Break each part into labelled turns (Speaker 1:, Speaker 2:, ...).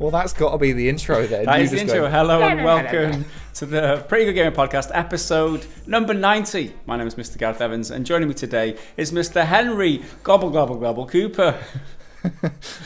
Speaker 1: Well, that's got to be the intro then.
Speaker 2: That is the intro. Hello and welcome to the Pretty Good Gamer Podcast, episode number 90. My name is Mr. Gareth Evans, and joining me today is Mr. Henry Gobble Gobble Gobble Cooper.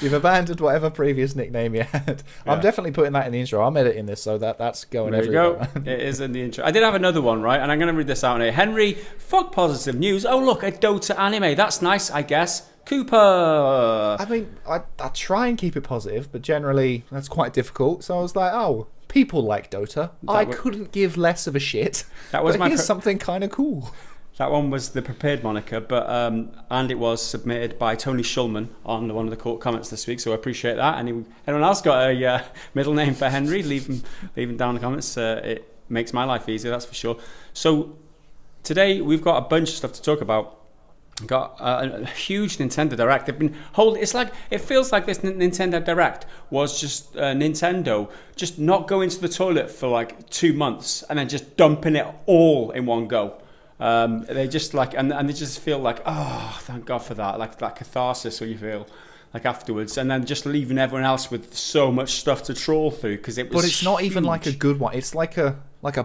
Speaker 1: You've abandoned whatever previous nickname you had. Yeah. I'm definitely putting that in the intro. I'm editing this, so that's going everywhere.
Speaker 2: There you go. It is in the intro. I did have another one, right? And I'm going to read this out here. Henry, fuck positive news. Oh, look, a Dota anime. That's nice, I guess. Cooper.
Speaker 1: I mean, I try and keep it positive, but generally that's quite difficult. So I was like, oh, people like Dota. I couldn't give less of a shit. That was here's something kind of cool.
Speaker 2: That one was the prepared moniker, but and it was submitted by Tony Shulman on one of the comments this week, so I appreciate that. Anyone else got a middle name for Henry? Leave them down in the comments. It makes my life easier, that's for sure. So today we've got a bunch of stuff to talk about. We've got a huge Nintendo Direct. They've been holding. It feels like this Nintendo Direct was just Nintendo just not going to the toilet for like 2 months and then just dumping it all in one go. They just and they just feel like, oh, thank God for that, like that catharsis, or you feel like afterwards, and then just leaving everyone else with so much stuff to trawl through because it was.
Speaker 1: But it's not even like a good one. It's like a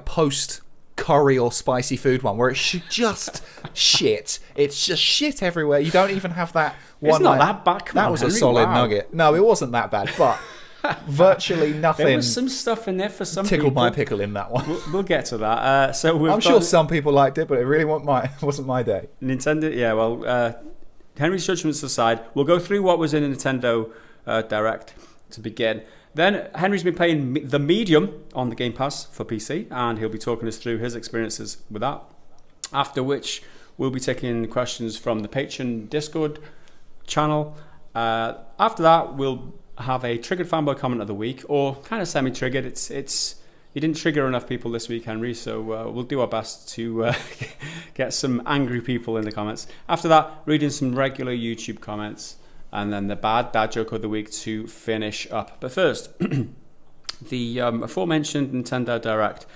Speaker 1: post curry or spicy food one where it's just shit. It's just shit everywhere. You don't even have that one.
Speaker 2: It's not that bad.
Speaker 1: That was a solid nugget. No, it wasn't that bad, but. Virtually nothing.
Speaker 2: There was some stuff in there for some people.
Speaker 1: Tickled my pickle in that one.
Speaker 2: We'll get to that.
Speaker 1: I'm sure some people liked it, but it really wasn't my day.
Speaker 2: Nintendo, yeah. Well, Henry's judgments aside, we'll go through what was in a Nintendo Direct to begin. Then Henry's been playing The Medium on the Game Pass for PC, and he'll be talking us through his experiences with that. After which, we'll be taking questions from the Patreon Discord channel. After that, we'll have a triggered fanboy comment of the week, or kind of semi-triggered. It's you didn't trigger enough people this week, Henry, so we'll do our best to get some angry people in the comments. After that, reading some regular YouTube comments, and then the bad dad joke of the week to finish up. But first, the aforementioned Nintendo Direct,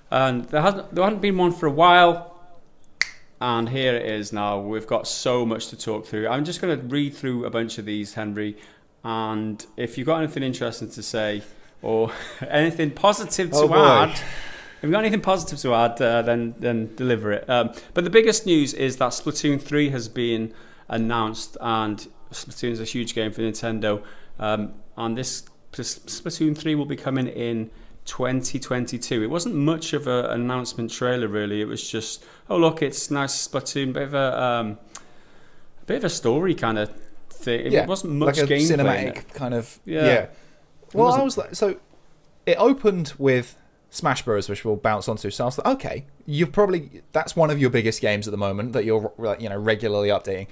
Speaker 2: and there hadn't been one for a while, and here it is now. We've got so much to talk through. I'm just going to read through a bunch of these, Henry. And if you've got anything interesting to say or anything positive to add, if you've got anything positive to add, then deliver it. But the biggest news is that Splatoon 3 has been announced, and Splatoon is a huge game for Nintendo. And this Splatoon 3 will be coming in 2022. It wasn't much of an announcement trailer, really. It was just, oh look, it's nice Splatoon, bit of a story kind of thing. It wasn't much like a
Speaker 1: cinematic kind of. Yeah. Well, I was like, so it opened with Smash Bros, which we'll bounce onto. So I was like, okay, that's one of your biggest games at the moment that you're regularly updating.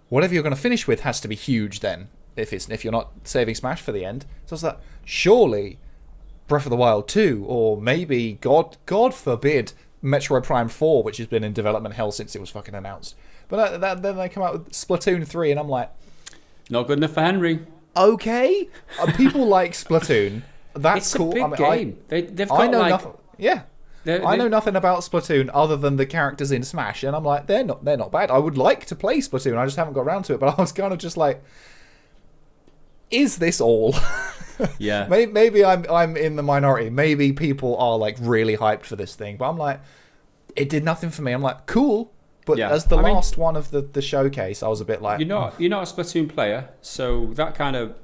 Speaker 1: Whatever you're going to finish with has to be huge. Then, if you're not saving Smash for the end, so I was like, surely Breath of the Wild 2, or maybe God forbid Metroid Prime 4, which has been in development hell since it was fucking announced. But then they come out with Splatoon 3, and I'm like,
Speaker 2: not good enough for Henry.
Speaker 1: Okay, people like Splatoon. That's
Speaker 2: it's
Speaker 1: cool.
Speaker 2: It's a big game. They've got
Speaker 1: nothing. Yeah, I know nothing about Splatoon other than the characters in Smash, and I'm like, they're not bad. I would like to play Splatoon. I just haven't got around to it. But I was kind of just like, is this all?
Speaker 2: Yeah.
Speaker 1: Maybe I'm in the minority. Maybe people are like really hyped for this thing, but I'm like, it did nothing for me. I'm like, cool. But as the last one of the showcase, I was a bit like...
Speaker 2: You're not a Splatoon player, so that kind of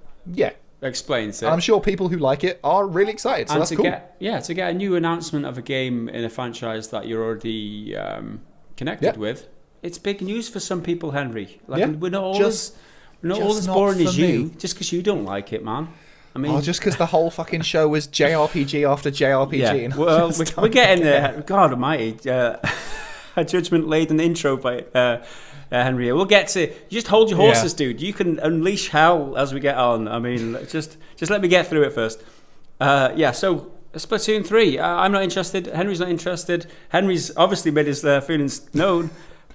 Speaker 2: explains it.
Speaker 1: And I'm sure people who like it are really excited, so
Speaker 2: and
Speaker 1: that's cool.
Speaker 2: To get a new announcement of a game in a franchise that you're already connected with, it's big news for some people, Henry. We're not all as boring as you, just because you don't like it, man. I mean,
Speaker 1: just because the whole fucking show was JRPG after JRPG.
Speaker 2: Yeah.
Speaker 1: And
Speaker 2: well, we're getting there. God almighty. A judgment-laden intro by Henry. We'll get to. Just hold your horses, dude. You can unleash hell as we get on. I mean, just let me get through it first. So Splatoon 3. I'm not interested. Henry's not interested. Henry's obviously made his feelings known.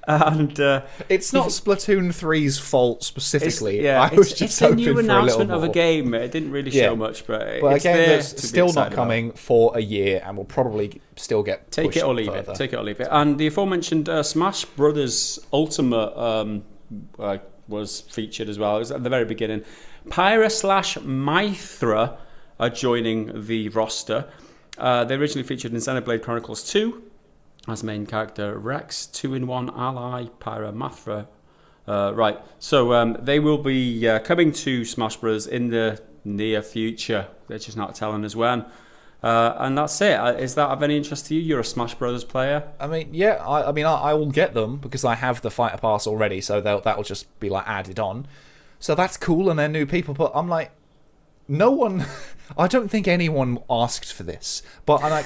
Speaker 2: And
Speaker 1: it's not Splatoon 3's fault specifically.
Speaker 2: It's a new announcement of a game. It didn't really show much, but it's
Speaker 1: a game
Speaker 2: there
Speaker 1: that's still not coming for a year, and will probably still get
Speaker 2: take it or leave
Speaker 1: further.
Speaker 2: it. Take it or leave it. And the aforementioned Smash Brothers Ultimate was featured as well. It was at the very beginning. Pyra / Mythra are joining the roster. They originally featured in Xenoblade Chronicles 2 as main character Rex, 2-in-1 ally Pyra Mathra. Right, so they will be coming to Smash Bros. In the near future. They're just not telling us when. And that's it. Is that of any interest to you? You're a Smash Brothers player.
Speaker 1: I mean, yeah. I will get them because I have the Fighter Pass already, so that'll just be like added on. So that's cool, and they're new people. But I'm like, no one. I don't think anyone asked for this. But I'm like,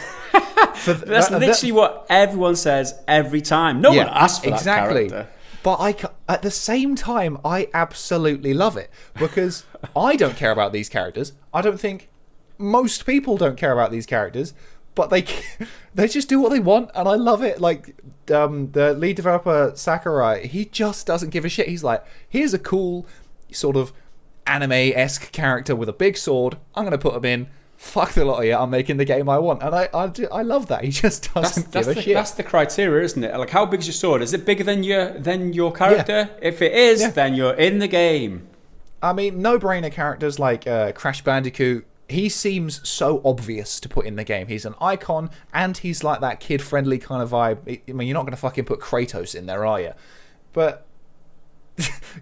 Speaker 2: that's literally what everyone says every time. No one asked for that character.
Speaker 1: But at the same time, I absolutely love it because I don't care about these characters. I don't think most people don't care about these characters, but they just do what they want, and I love it. Like the lead developer Sakurai, he just doesn't give a shit. He's like, here's a cool sort of anime-esque character with a big sword. I'm gonna put him in. Fuck the lot of you. I'm making the game I want, and I love that. He just doesn't give a shit.
Speaker 2: That's the criteria, isn't it? Like, how big's your sword? Is it bigger than your character? Yeah. If it is, then you're in the game.
Speaker 1: I mean, no-brainer characters like Crash Bandicoot. He seems so obvious to put in the game. He's an icon, and he's like that kid-friendly kind of vibe. I mean, you're not going to fucking put Kratos in there, are you? But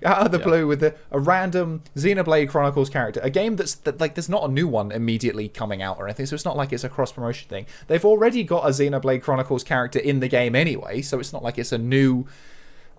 Speaker 1: out of the blue with a random Xenoblade Chronicles character, a game that's like there's not a new one immediately coming out or anything, so it's not like it's a cross-promotion thing. They've already got a Xenoblade Chronicles character in the game anyway, so it's not like it's a new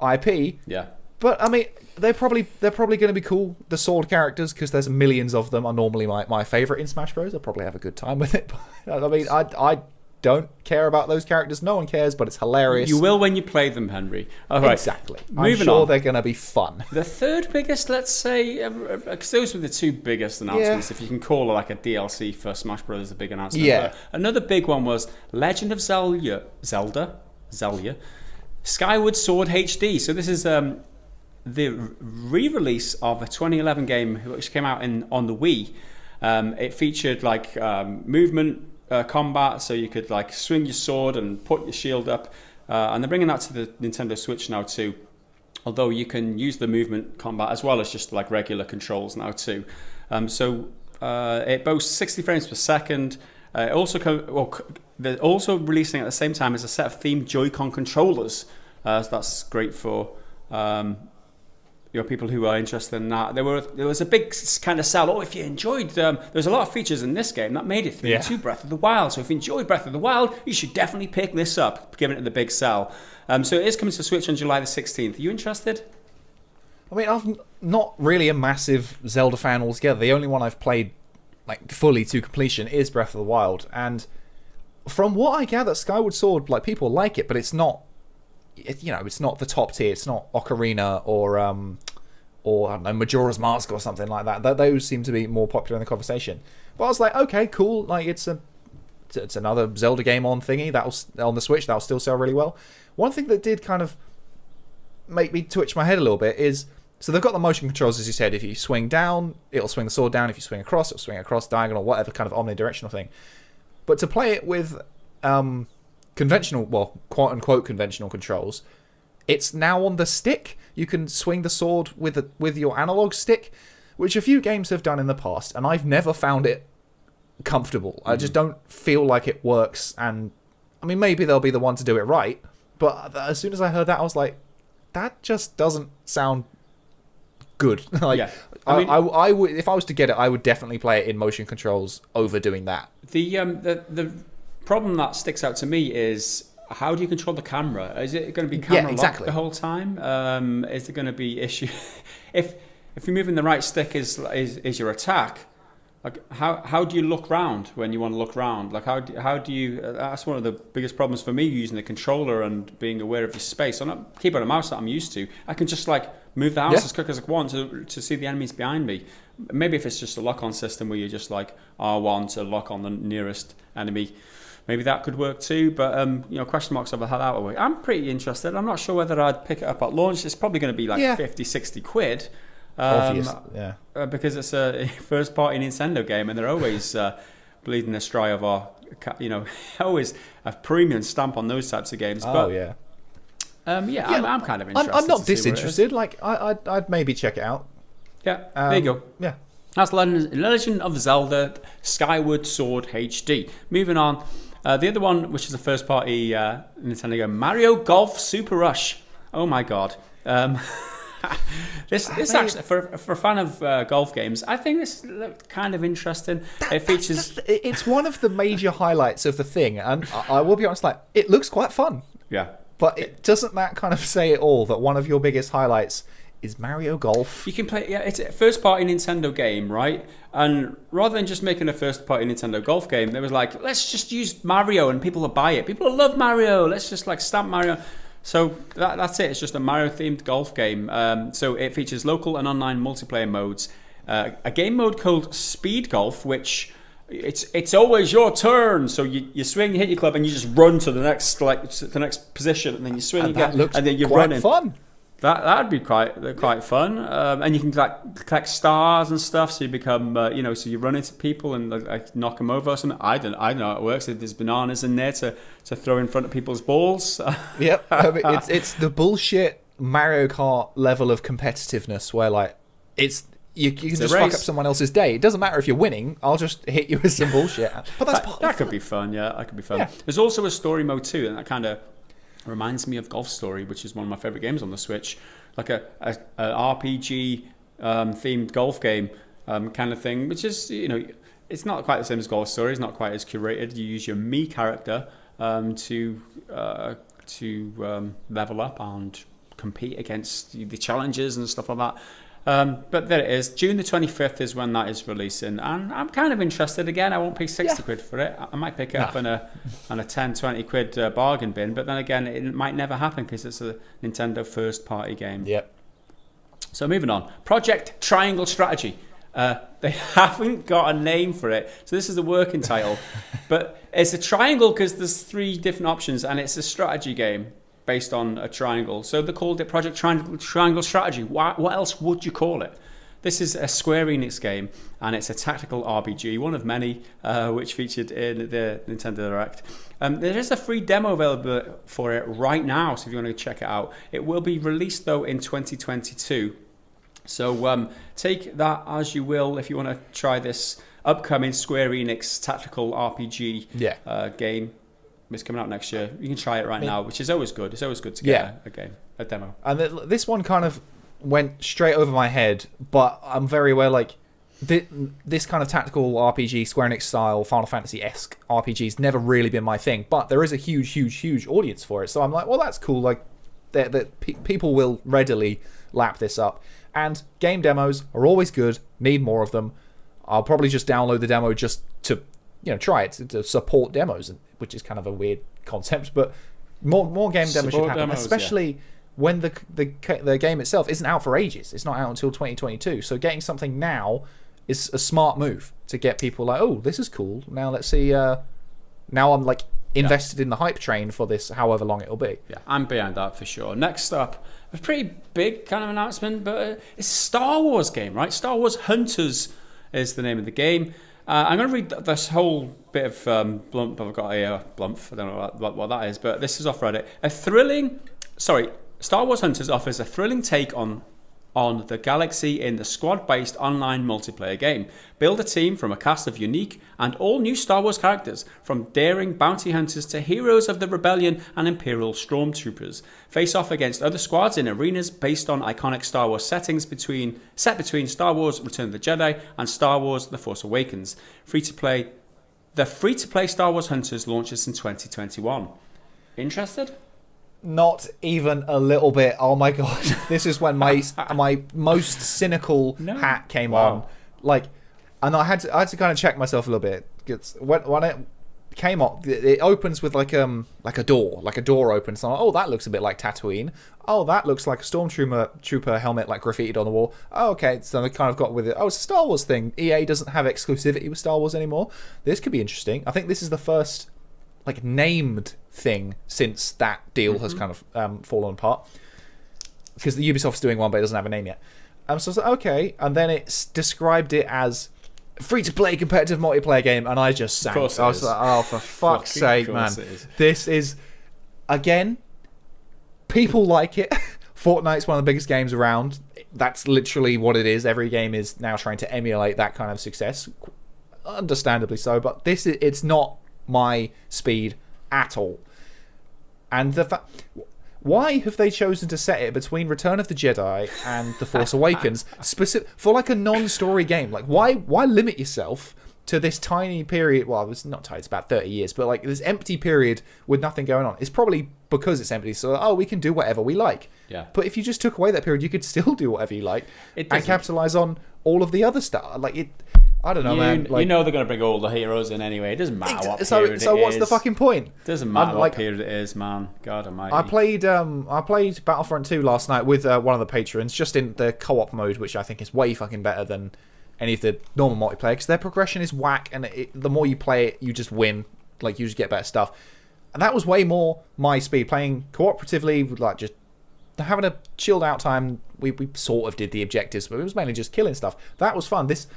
Speaker 1: IP.
Speaker 2: Yeah.
Speaker 1: But I mean, they're probably going to be cool. The sword characters, because there's millions of them, are normally my favorite in Smash Bros. I'll probably have a good time with it. But, I mean, I don't care about those characters. No one cares, but it's hilarious.
Speaker 2: You will when you play them, Henry. All right.
Speaker 1: Exactly. I'm sure they're going to be fun.
Speaker 2: The third biggest, let's say, because those were the two biggest announcements, if you can call it like a DLC for Smash Bros. A big announcement.
Speaker 1: Yeah.
Speaker 2: Another big one was Legend of Zelda, Skyward Sword HD. So this is the re-release of a 2011 game which came out on the Wii. It featured like movement combat, so you could like swing your sword and put your shield up, and they're bringing that to the Nintendo Switch now too, although you can use the movement combat as well as just like regular controls now too. So it boasts 60 frames per second. They're also releasing at the same time as a set of themed Joy-Con controllers, so that's great for people who are interested in that. There was a big kind of sell. If you enjoyed there's a lot of features in this game that made it through to Breath of the Wild. So if you enjoyed Breath of the Wild, you should definitely pick this up, giving it the big sell. So it is coming to Switch on July the 16th. Are you interested?
Speaker 1: I mean, I'm not really a massive Zelda fan altogether. The only one I've played like fully to completion is Breath of the Wild, and from what I gather, Skyward Sword, like, people like it, but it's not. It's not the top tier. It's not Ocarina or I don't know, Majora's Mask or something like that. Those seem to be more popular in the conversation. But I was like, okay, cool. Like, it's another Zelda game on thingy on the Switch that'll still sell really well. One thing that did kind of make me twitch my head a little bit is, so they've got the motion controls, as you said. If you swing down, it'll swing the sword down. If you swing across, it'll swing across, diagonal, whatever kind of omnidirectional thing. But to play it with conventional, well, quote-unquote conventional controls, it's now on the stick. You can swing the sword with your analog stick, which a few games have done in the past, and I've never found it comfortable. I just don't feel like it works, and I mean, maybe they'll be the one to do it right, but as soon as I heard that, I was like, that just doesn't sound good. Like, I would, if I was to get it, I would definitely play it in motion controls over doing that.
Speaker 2: The problem that sticks out to me is, how do you control the camera? Is it going to be camera locked the whole time? Is there going to be issue if you're moving the right stick is your attack? Like, how do you look round when you want to look round? Like, how do you? That's one of the biggest problems for me using the controller and being aware of your space. On a keyboard and mouse that I'm used to, I can just like move the house as quick as I want to see the enemies behind me. Maybe if it's just a lock-on system where you just like R1 to lock on the nearest enemy, maybe that could work too. But question marks over how that will work. I'm pretty interested. I'm not sure whether I'd pick it up at launch. It's probably going to be like 50, 60 quid.
Speaker 1: Obvious,
Speaker 2: because it's a first-party Nintendo game, and they're always bleeding the dry of our, always a premium stamp on those types of games.
Speaker 1: Oh,
Speaker 2: but, I'm kind of interested.
Speaker 1: I'm not disinterested. Like, I'd maybe check it out.
Speaker 2: Yeah, there you go.
Speaker 1: Yeah.
Speaker 2: That's Legend of Zelda Skyward Sword HD. Moving on. The other one, which is a first-party Nintendo game, Mario Golf Super Rush. Oh my god. This actually, for a fan of golf games, I think this looked kind of interesting.
Speaker 1: It's one of the major highlights of the thing, and I will be honest, like, it looks quite fun.
Speaker 2: Yeah.
Speaker 1: But doesn't that kind of say it all, that one of your biggest highlights is Mario Golf?
Speaker 2: You can play, it's a first-party Nintendo game, right? And rather than just making a first-party Nintendo golf game, they was like, let's just use Mario and people will buy it. People love Mario. Let's just like stamp Mario. So that's it. It's just a Mario-themed golf game. So it features local and online multiplayer modes. A game mode called Speed Golf, which it's always your turn. So you swing, you hit your club, and you just run to the next position, and then you swing again, and then you're running.
Speaker 1: Fun.
Speaker 2: That'd be quite fun, and you can collect stars and stuff. So you become, so you run into people and like knock them over or something. I don't know how it works. There's bananas in there to throw in front of people's balls.
Speaker 1: Yep, it's the bullshit Mario Kart level of competitiveness where like you can just fuck up someone else's day. It doesn't matter if you're winning. I'll just hit you with some bullshit. But
Speaker 2: that could be fun. Yeah, that could be fun. Yeah. There's also a story mode too, and that kind of reminds me of Golf Story, which is one of my favorite games on the Switch, like a RPG themed golf game kind of thing, which is, it's not quite the same as Golf Story. It's not quite as curated. You use your me character to level up and compete against the challenges and stuff like that. But there it is. June the 25th is when that is releasing, and I'm kind of interested. Again, I won't pay 60 quid for it. I might pick it up on a 10, 20 quid bargain bin, but then again, it might never happen because it's a Nintendo first party game.
Speaker 1: Yep.
Speaker 2: So moving on. Project Triangle Strategy. They haven't got a name for it, so this is the working title. But it's a triangle because there's 3 different options, and it's a strategy game based on a triangle. So they called it Project Triangle Strategy. What else would you call it? This is a Square Enix game, and it's a tactical RPG, one of many which featured in the Nintendo Direct. There is a free demo available for it right now, so if you want to check it out. It will be released, though, in 2022. So take that as you will if you want to try this upcoming Square Enix tactical RPG game. It's coming out next year. You can try it now, which is always good. It's always good to get a demo.
Speaker 1: And this one kind of went straight over my head, but I'm very aware, like, this kind of tactical RPG, Square Enix style, Final Fantasy-esque RPG's never really been my thing, but there is a huge, huge, huge audience for it. So I'm like, well, that's cool. Like, people will readily lap this up. And game demos are always good. Need more of them. I'll probably just download the demo just to try it, to support demos, which is kind of a weird concept, but more game demos should happen, especially when the game itself isn't out for ages. It's not out until 2022, so getting something now is a smart move to get people like, oh, this is cool. Now let's see. Now I'm like invested in the hype train for this, however long it'll be.
Speaker 2: Yeah, I'm behind that for sure. Next up, a pretty big kind of announcement, but it's a Star Wars game, right? Star Wars Hunters is the name of the game. I'm going to read this whole bit of Blump. I've got a Blump. I don't know what that is, but this is off Reddit. Star Wars Hunters offers a thrilling take on the galaxy in the squad-based online multiplayer game. Build a team from a cast of unique and all-new Star Wars characters, from daring bounty hunters to heroes of the Rebellion and Imperial stormtroopers. Face off against other squads in arenas based on iconic Star Wars settings set between Star Wars Return of the Jedi and Star Wars The Force Awakens. The free-to-play Star Wars Hunters launches in 2021. Interested?
Speaker 1: Not even a little bit. Oh my god! This is when my most cynical hat came on. Like, and I had to kind of check myself a little bit. When it came up, it opens with like a door. Like a door opens. So I'm like, oh, that looks a bit like Tatooine. Oh, that looks like a stormtrooper helmet, like graffitied on the wall. Oh, okay. So they kind of got with it. Oh, it's a Star Wars thing. EA doesn't have exclusivity with Star Wars anymore. This could be interesting. I think this is the first like named thing since that deal has kind of fallen apart, because the Ubisoft's doing one but it doesn't have a name yet. So I was like, okay, and then it's described it as free-to-play competitive multiplayer game, and I just sank. I was like, oh, for fuck's sake, man. This is, again, people like it. Fortnite's one of the biggest games around. that's literally what it is. Every game is now trying to emulate that kind of success, understandably so. But it's not my speed at all. And why have they chosen to set it between Return of the Jedi and The Force Awakens, for like a non-story game? Like, why limit yourself to this tiny period? Well, it's not tiny, it's about 30 years, but like this empty period with nothing going on. It's probably because it's empty, so we can do whatever we like.
Speaker 2: Yeah.
Speaker 1: But if you just took away that period, you could still do whatever you like and capitalize on all of the other stuff. Like it. I don't know, man. Like,
Speaker 2: you know they're going to bring all the heroes in anyway. It doesn't matter what period it is.
Speaker 1: So what's the fucking point?
Speaker 2: It doesn't matter what period it is, man. God almighty.
Speaker 1: I played Battlefront 2 last night with one of the patrons, just in the co-op mode, which I think is way fucking better than any of the normal multiplayer, because their progression is whack, and the more you play it, you just win. Like, you just get better stuff. And that was way more my speed. Playing cooperatively, with like just having a chilled out time. We sort of did the objectives, but it was mainly just killing stuff. That was fun. This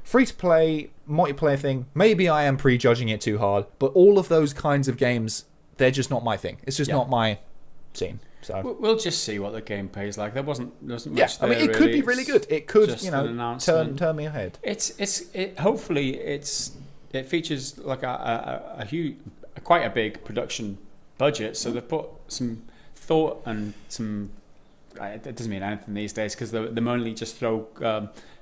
Speaker 1: free-to-play multiplayer thing, maybe I am prejudging it too hard, but all of those kinds of games, they're just not my thing. It's just not my scene. So
Speaker 2: we'll just see what the gameplay is like. There wasn't much there,
Speaker 1: I mean, it could be really good. It could, turn me ahead.
Speaker 2: Hopefully it features like a huge, quite a big production budget. So they've put some thought and some. It doesn't mean anything these days because they mainly just throw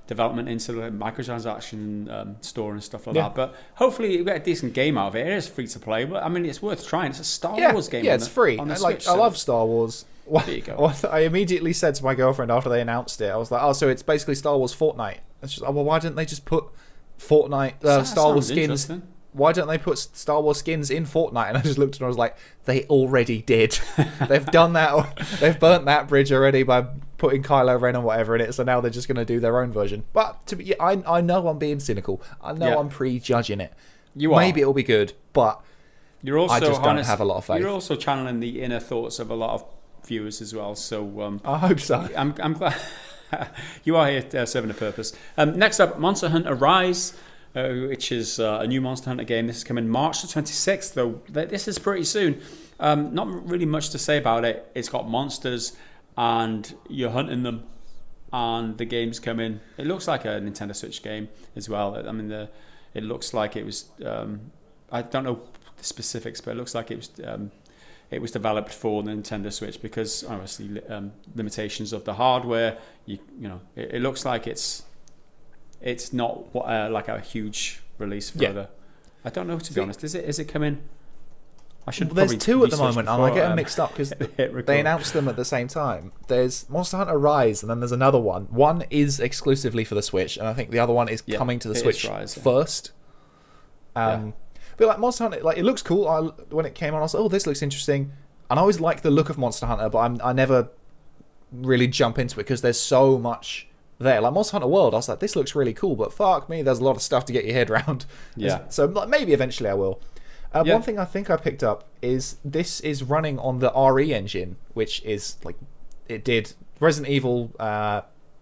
Speaker 2: development into the microtransaction store and stuff like that. But hopefully you get a decent game out of it. It is free to play, but I mean it's worth trying. It's a Star Wars game.
Speaker 1: Yeah, it's free.
Speaker 2: On the Switch,
Speaker 1: I love Star Wars.
Speaker 2: There you go.
Speaker 1: I immediately said to my girlfriend after they announced it, I was like, "Oh, so it's basically Star Wars Fortnite." And she's like, "Well, why didn't they just put Fortnite Star Wars skins? Why don't they put Star Wars skins in Fortnite?" And I just looked at her and I was like, "They already did. They've done that. They've burnt that bridge already by putting Kylo Ren or whatever in it. So now they're just going to do their own version." But I know I'm being cynical. I know I'm prejudging it. Maybe it'll be good, but I just don't have a lot of faith.
Speaker 2: You're also channeling the inner thoughts of a lot of viewers as well. So
Speaker 1: I hope so.
Speaker 2: I'm glad you are here serving a purpose. Next up, Monster Hunter Rise. Which is a new Monster Hunter game. This is coming March the 26th, though. This is pretty soon. Not really much to say about it. It's got monsters, and you're hunting them, and the game's coming. It looks like a Nintendo Switch game as well. I mean, it looks like it was. I don't know the specifics, but it looks like it was developed for the Nintendo Switch because obviously limitations of the hardware. It looks like it's not like a huge release further. I don't know, to be honest. Is it coming?
Speaker 1: There's two at the moment, and I get them mixed up because they announced them at the same time. There's Monster Hunter Rise, and then there's another one. One is exclusively for the Switch, and I think the other one is coming to the Switch first. But like Monster Hunter, like it looks cool. When it came on, I was like, "Oh, this looks interesting." And I always like the look of Monster Hunter, but I never really jump into it because there's so much there. Like Monster Hunter World, I was like, this looks really cool, but fuck me, there's a lot of stuff to get your head around. So like, maybe eventually I will. One thing I think I picked up is this is running on the RE engine, which is like it did Resident Evil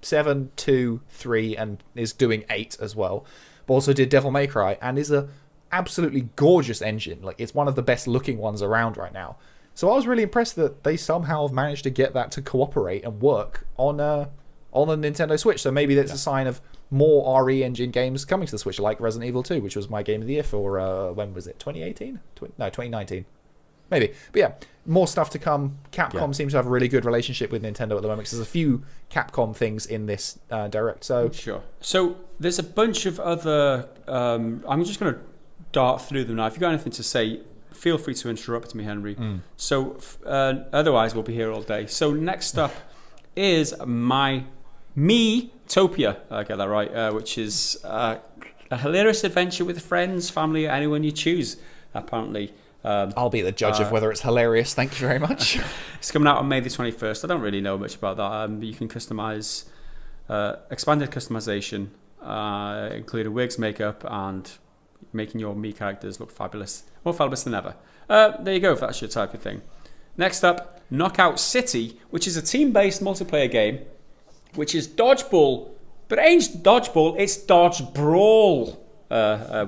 Speaker 1: 7, 2, 3, and is doing 8 as well. But also did Devil May Cry, and is a absolutely gorgeous engine. Like it's one of the best looking ones around right now. So I was really impressed that they somehow have managed to get that to cooperate and work on the Nintendo Switch. So maybe that's a sign of more RE engine games coming to the Switch, like Resident Evil 2, which was my game of the year for, when was it, 2018? No, 2019. Maybe. But yeah, more stuff to come. Capcom seems to have a really good relationship with Nintendo at the moment, because there's a few Capcom things in this Direct. So
Speaker 2: sure. So there's a bunch of other... I'm just going to dart through them now. If you've got anything to say, feel free to interrupt me, Henry. So otherwise, we'll be here all day. So next up is Miitopia, I get that right, which is a hilarious adventure with friends, family, anyone you choose, apparently.
Speaker 1: I'll be the judge of whether it's hilarious, thank you very much.
Speaker 2: It's coming out on May the 21st. I don't really know much about that. You can customize, expanded customization, including wigs, makeup, and making your Mii characters look fabulous. More fabulous than ever. There you go, if that's your type of thing. Next up, Knockout City, which is a team-based multiplayer game, which is dodgeball, but it ain't dodgeball, it's dodge brawl,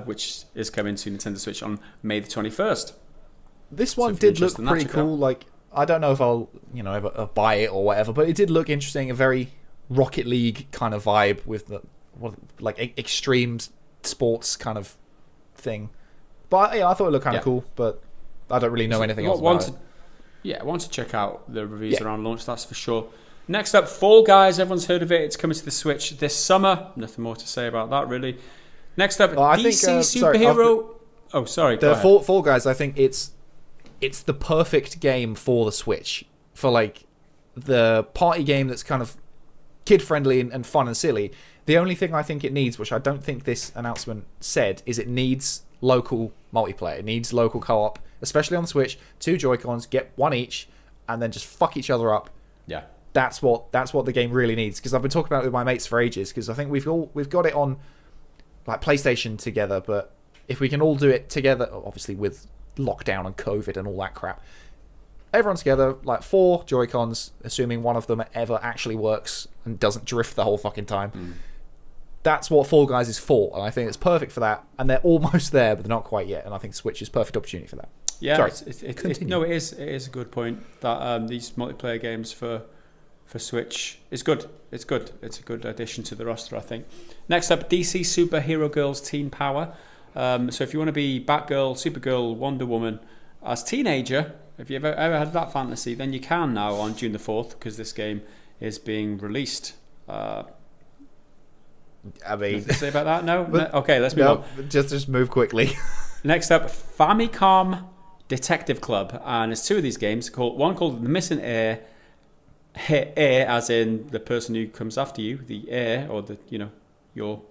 Speaker 2: which is coming to Nintendo Switch on May the 21st.
Speaker 1: This one did look pretty cool. Like, I don't know if I'll, ever buy it or whatever, but it did look interesting and very Rocket League kind of vibe with the extreme sports kind of thing. But yeah, I thought it looked kind of cool, but I don't really know anything else about it.
Speaker 2: Yeah, I want to check out the reviews around launch, that's for sure. Next up, Fall Guys. Everyone's heard of it. It's coming to the Switch this summer. Nothing more to say about that, really. Next up, DC Superhero... Sorry.
Speaker 1: The Fall Guys, I think it's the perfect game for the Switch. For, like, the party game that's kind of kid-friendly and fun and silly. The only thing I think it needs, which I don't think this announcement said, is it needs local multiplayer. It needs local co-op, especially on the Switch. 2 Joy-Cons, get one each, and then just fuck each other up.
Speaker 2: Yeah.
Speaker 1: That's what the game really needs. Because I've been talking about it with my mates for ages. Because I think we've got it on like PlayStation together, but if we can all do it together, obviously with lockdown and COVID and all that crap, everyone together, like 4 Joy-Cons, assuming one of them ever actually works and doesn't drift the whole fucking time. That's what Fall Guys is for, and I think it's perfect for that. And they're almost there, but they're not quite yet. And I think Switch is perfect opportunity for that.
Speaker 2: Yeah,
Speaker 1: Sorry.
Speaker 2: It is a good point that these multiplayer games for Switch is good. It's good. It's a good addition to the roster, I think. Next up, DC Superhero Girls Teen Power. So if you want to be Batgirl, Supergirl, Wonder Woman as teenager, if you've ever had that fantasy, then you can now on June the 4th, because this game is being released.
Speaker 1: I mean,
Speaker 2: nothing to say about that? No? Okay, let's move on.
Speaker 1: Just move quickly.
Speaker 2: Next up, Famicom Detective Club, and there's 2 of these games. One called The Missing Heir, as in the person who comes after you, the heir, or your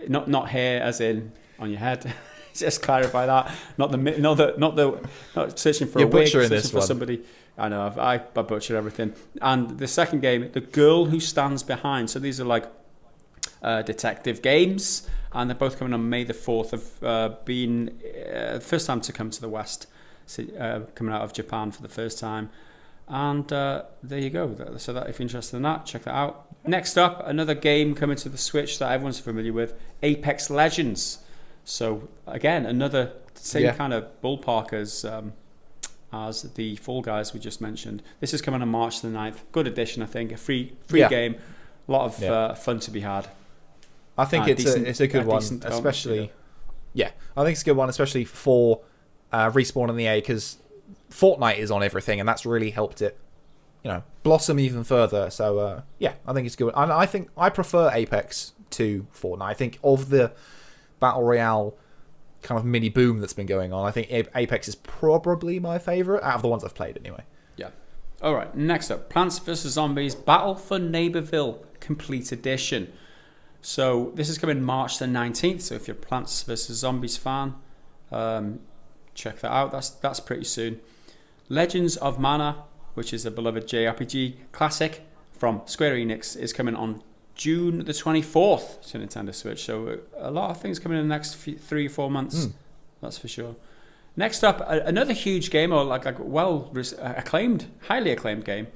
Speaker 2: not hair as in on your head. Just clarify that. Not searching for a wig, searching for somebody. I know I butchered everything. And the second game, The Girl Who Stands Behind. So these are like detective games, and they're both coming on May the 4th. Of being the first time to come to the West, coming out of Japan for the first time. And there you go. So that if you're interested in that, check that out. Next up, another game coming to the Switch that everyone's familiar with, Apex Legends. So again, another same kind of ballpark as the Fall Guys we just mentioned. This is coming on March the 9th. Good addition, I think. A free game. A lot of fun to be had.
Speaker 1: I think it's a good one, especially. I think it's a good one, especially for Respawn and EA, because Fortnite is on everything, and that's really helped it, blossom even further. So I think it's good. And I think I prefer Apex to Fortnite. I think of the Battle Royale kind of mini boom that's been going on, I think Apex is probably my favourite out of the ones I've played anyway.
Speaker 2: Yeah. Alright, next up, Plants vs. Zombies Battle for Neighborville Complete Edition. So this is coming March the 19th, so if you're a Plants vs. Zombies fan, check that out. That's pretty soon. Legends of Mana, which is a beloved JRPG classic from Square Enix, is coming on June the 24th to Nintendo Switch. So a lot of things coming in the next 3 or 4 months. That's for sure. Next up, another huge game, or like acclaimed, highly acclaimed game,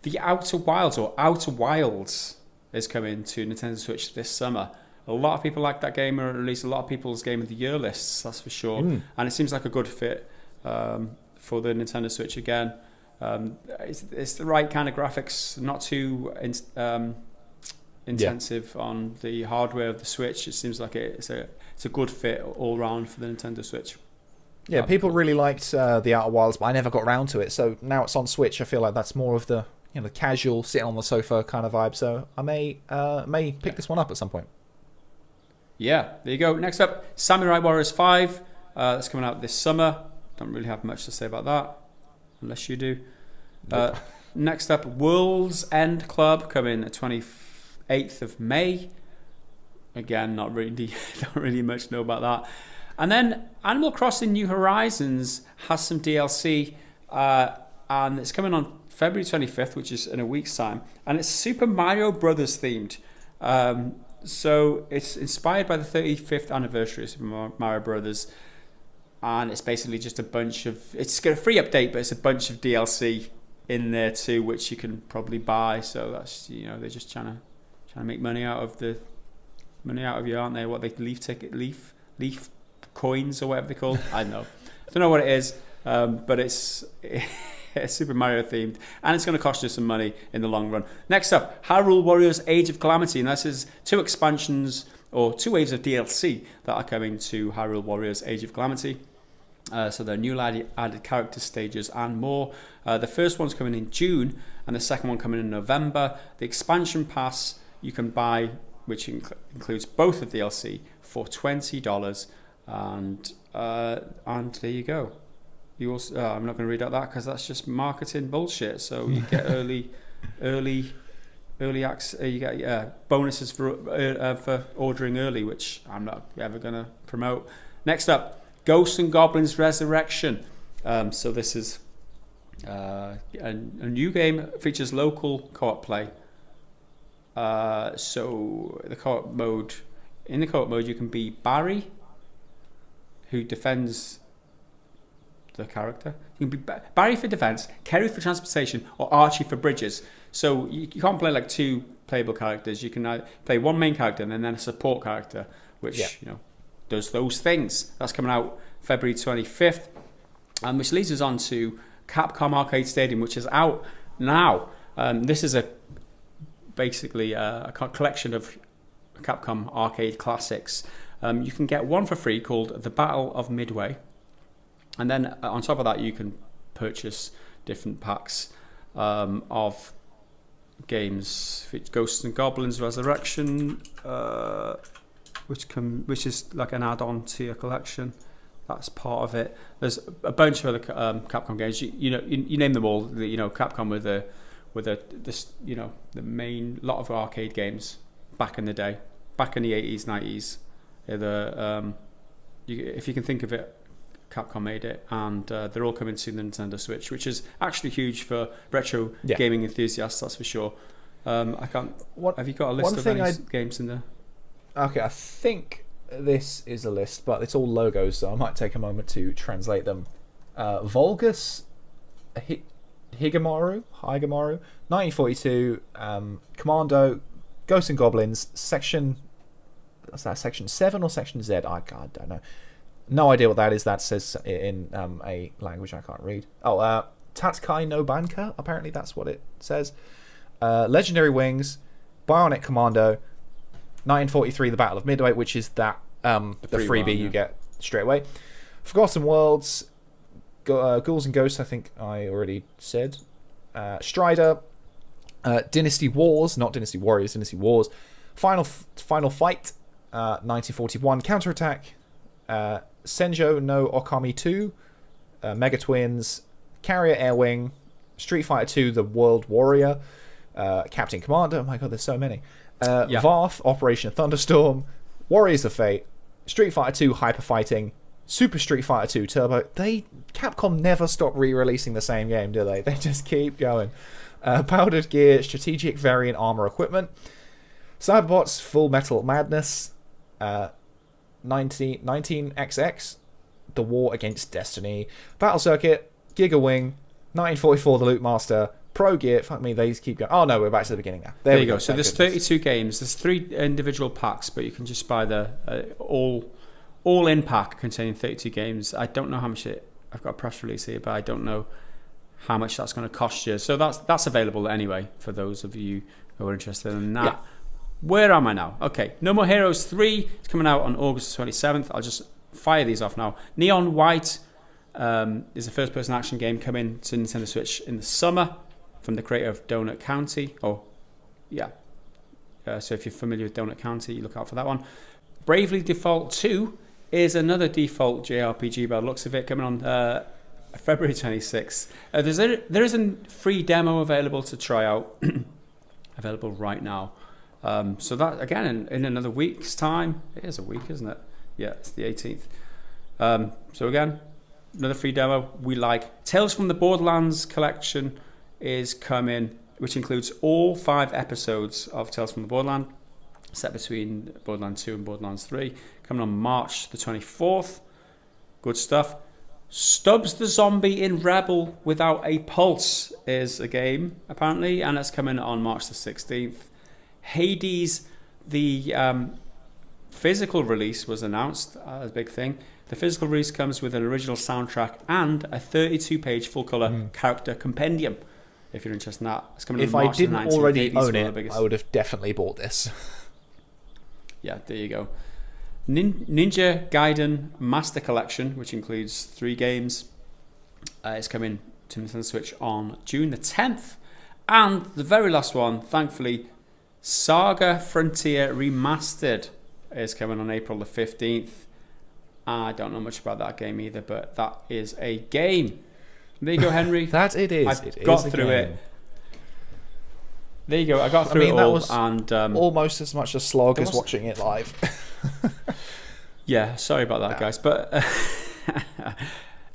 Speaker 2: The Outer Wilds, or Outer Wilds, is coming to Nintendo Switch this summer. A lot of people like that game, or at least a lot of people's Game of the Year lists, that's for sure. And it seems like a good fit for the Nintendo Switch again. It's the right kind of graphics, not too intensive on the hardware of the Switch. It seems like it's a good fit all round for the Nintendo Switch.
Speaker 1: Yeah, people really liked The Outer Wilds, but I never got around to it. So now it's on Switch. I feel like that's more of the the casual sitting on the sofa kind of vibe. So I may pick this one up at some point.
Speaker 2: Yeah, there you go. Next up, Samurai Warriors 5. That's coming out this summer. Don't really have much to say about that, unless you do. Nope. Next up, World's End Club, coming the 28th of May. Again, don't really much know about that. And then Animal Crossing New Horizons has some DLC, and it's coming on February 25th, which is in a week's time, and it's Super Mario Brothers themed. So it's inspired by the 35th anniversary of Super Mario Brothers, and it's basically just a bunch of... It's got a free update, but it's a bunch of DLC in there too, which you can probably buy. So that's, they're just trying to make money out of you, aren't they? What, they leaf coins or whatever they're called? I don't know what it is, but it's It's Super Mario themed, and it's going to cost you some money in the long run. Next up, Hyrule Warriors Age of Calamity, and this is 2 expansions or 2 waves of DLC that are coming to Hyrule Warriors Age of Calamity. So there are new added character stages and more. The first one's coming in June, and the second one coming in November. The expansion pass you can buy, which includes both of DLC, for $20, and there you go. You also, I'm not going to read out that because that's just marketing bullshit. So you get early access. You get bonuses for ordering early, which I'm not ever going to promote. Next up, Ghosts and Goblins Resurrection. So this is a new game. Features local co-op play. So the co-op mode. In the co-op mode, you can be Barry, who defends the character. You can be Barry for defense, Kerry for transportation, or Archie for bridges. So you can't play like 2 playable characters. You can play one main character and then a support character, which does those things. That's coming out February 25th, which leads us on to Capcom Arcade Stadium, which is out now. This is basically a collection of Capcom arcade classics. You can get one for free called The Battle of Midway, and then on top of that you can purchase different packs of games. Ghosts and Goblins Resurrection, which is like an add-on to your collection. That's part of it. There's a bunch of other Capcom games. You name them all. Capcom with the main lot of arcade games back in the day, back in the 80s, 90s. If you can think of it, Capcom made it, and they're all coming to the Nintendo Switch, which is actually huge for retro gaming enthusiasts. That's for sure. Have you got a list of any games in there?
Speaker 1: Okay, I think this is a list, but it's all logos, so I might take a moment to translate them. Volgus, Higemaru, 1942, Commando, Ghosts and Goblins, Section 7 or Section Z? I don't know. No idea what that is. That says in a language I can't read. Tatsukai no Banka, apparently that's what it says. Legendary Wings, Bionic Commando, 1943, The Battle of Midway, which is that the freebie you get straight away. Forgotten Worlds, Ghouls and Ghosts, I think I already said. Strider, Dynasty Wars, not Dynasty Warriors, Dynasty Wars. Final Fight, 1941, Counterattack, Senjo no Okami 2, Mega Twins, Carrier Air Wing, Street Fighter 2, The World Warrior, Captain Commander, oh my god, there's so many. Faff, Operation Thunderstorm, Warriors of Fate, Street Fighter 2 Hyper Fighting, Super Street Fighter 2 Turbo. Capcom never stop re-releasing the same game, do they? They just keep going. Powdered Gear, Strategic Variant Armor Equipment, Cyberbots Full Metal Madness, 19XX, The War Against Destiny, Battle Circuit, Giga Wing, 1944 The Loot Master, Pro Gear. Fuck me, they just keep going. Oh no, we're back to the beginning now.
Speaker 2: There you go. So there's 32 games. There's 3 individual packs, but you can just buy the all-in pack containing 32 games. I don't know how much I've got a press release here, but I don't know how much that's going to cost you. So that's available anyway for those of you who are interested in that. Yeah. Where am I now? Okay, No More Heroes 3 is coming out on August 27th. I'll just fire these off now. Neon White is a first-person action game coming to Nintendo Switch in the summer from the creator of Donut County. So if you're familiar with Donut County, you look out for that one. Bravely Default 2 is another default JRPG by the looks of it, coming on February 26th. There is a free demo available to try out, available right now. So that, again, in another week's time. It is a week, isn't it? Yeah, it's the 18th. So again, another free demo we like. Tales from the Borderlands collection is coming, which includes all 5 episodes of Tales from the Borderland, set between Borderlands 2 and Borderlands 3, coming on March the 24th. Good stuff. Stubbs the Zombie in Rebel Without a Pulse is a game, apparently, and that's coming on March the 16th. Hades, the physical release was announced as a big thing. The physical release comes with an original soundtrack and a 32-page full-color character compendium. If you're interested in that, it's coming.
Speaker 1: If
Speaker 2: on
Speaker 1: I
Speaker 2: March
Speaker 1: didn't
Speaker 2: 19th.
Speaker 1: already own it, I would have definitely bought this.
Speaker 2: Yeah, there you go. Ninja Gaiden Master Collection, which includes 3 games, is coming to Nintendo Switch on June the 10th. And the very last one, thankfully, Saga Frontier Remastered is coming on April the 15th. I don't know much about that game either, but that is a game. There you go, Henry.
Speaker 1: That it is.
Speaker 2: I got through it. There you go. I got through it all.
Speaker 1: That was
Speaker 2: and
Speaker 1: almost as much a slog as watching it live.
Speaker 2: Yeah, sorry about that, guys. But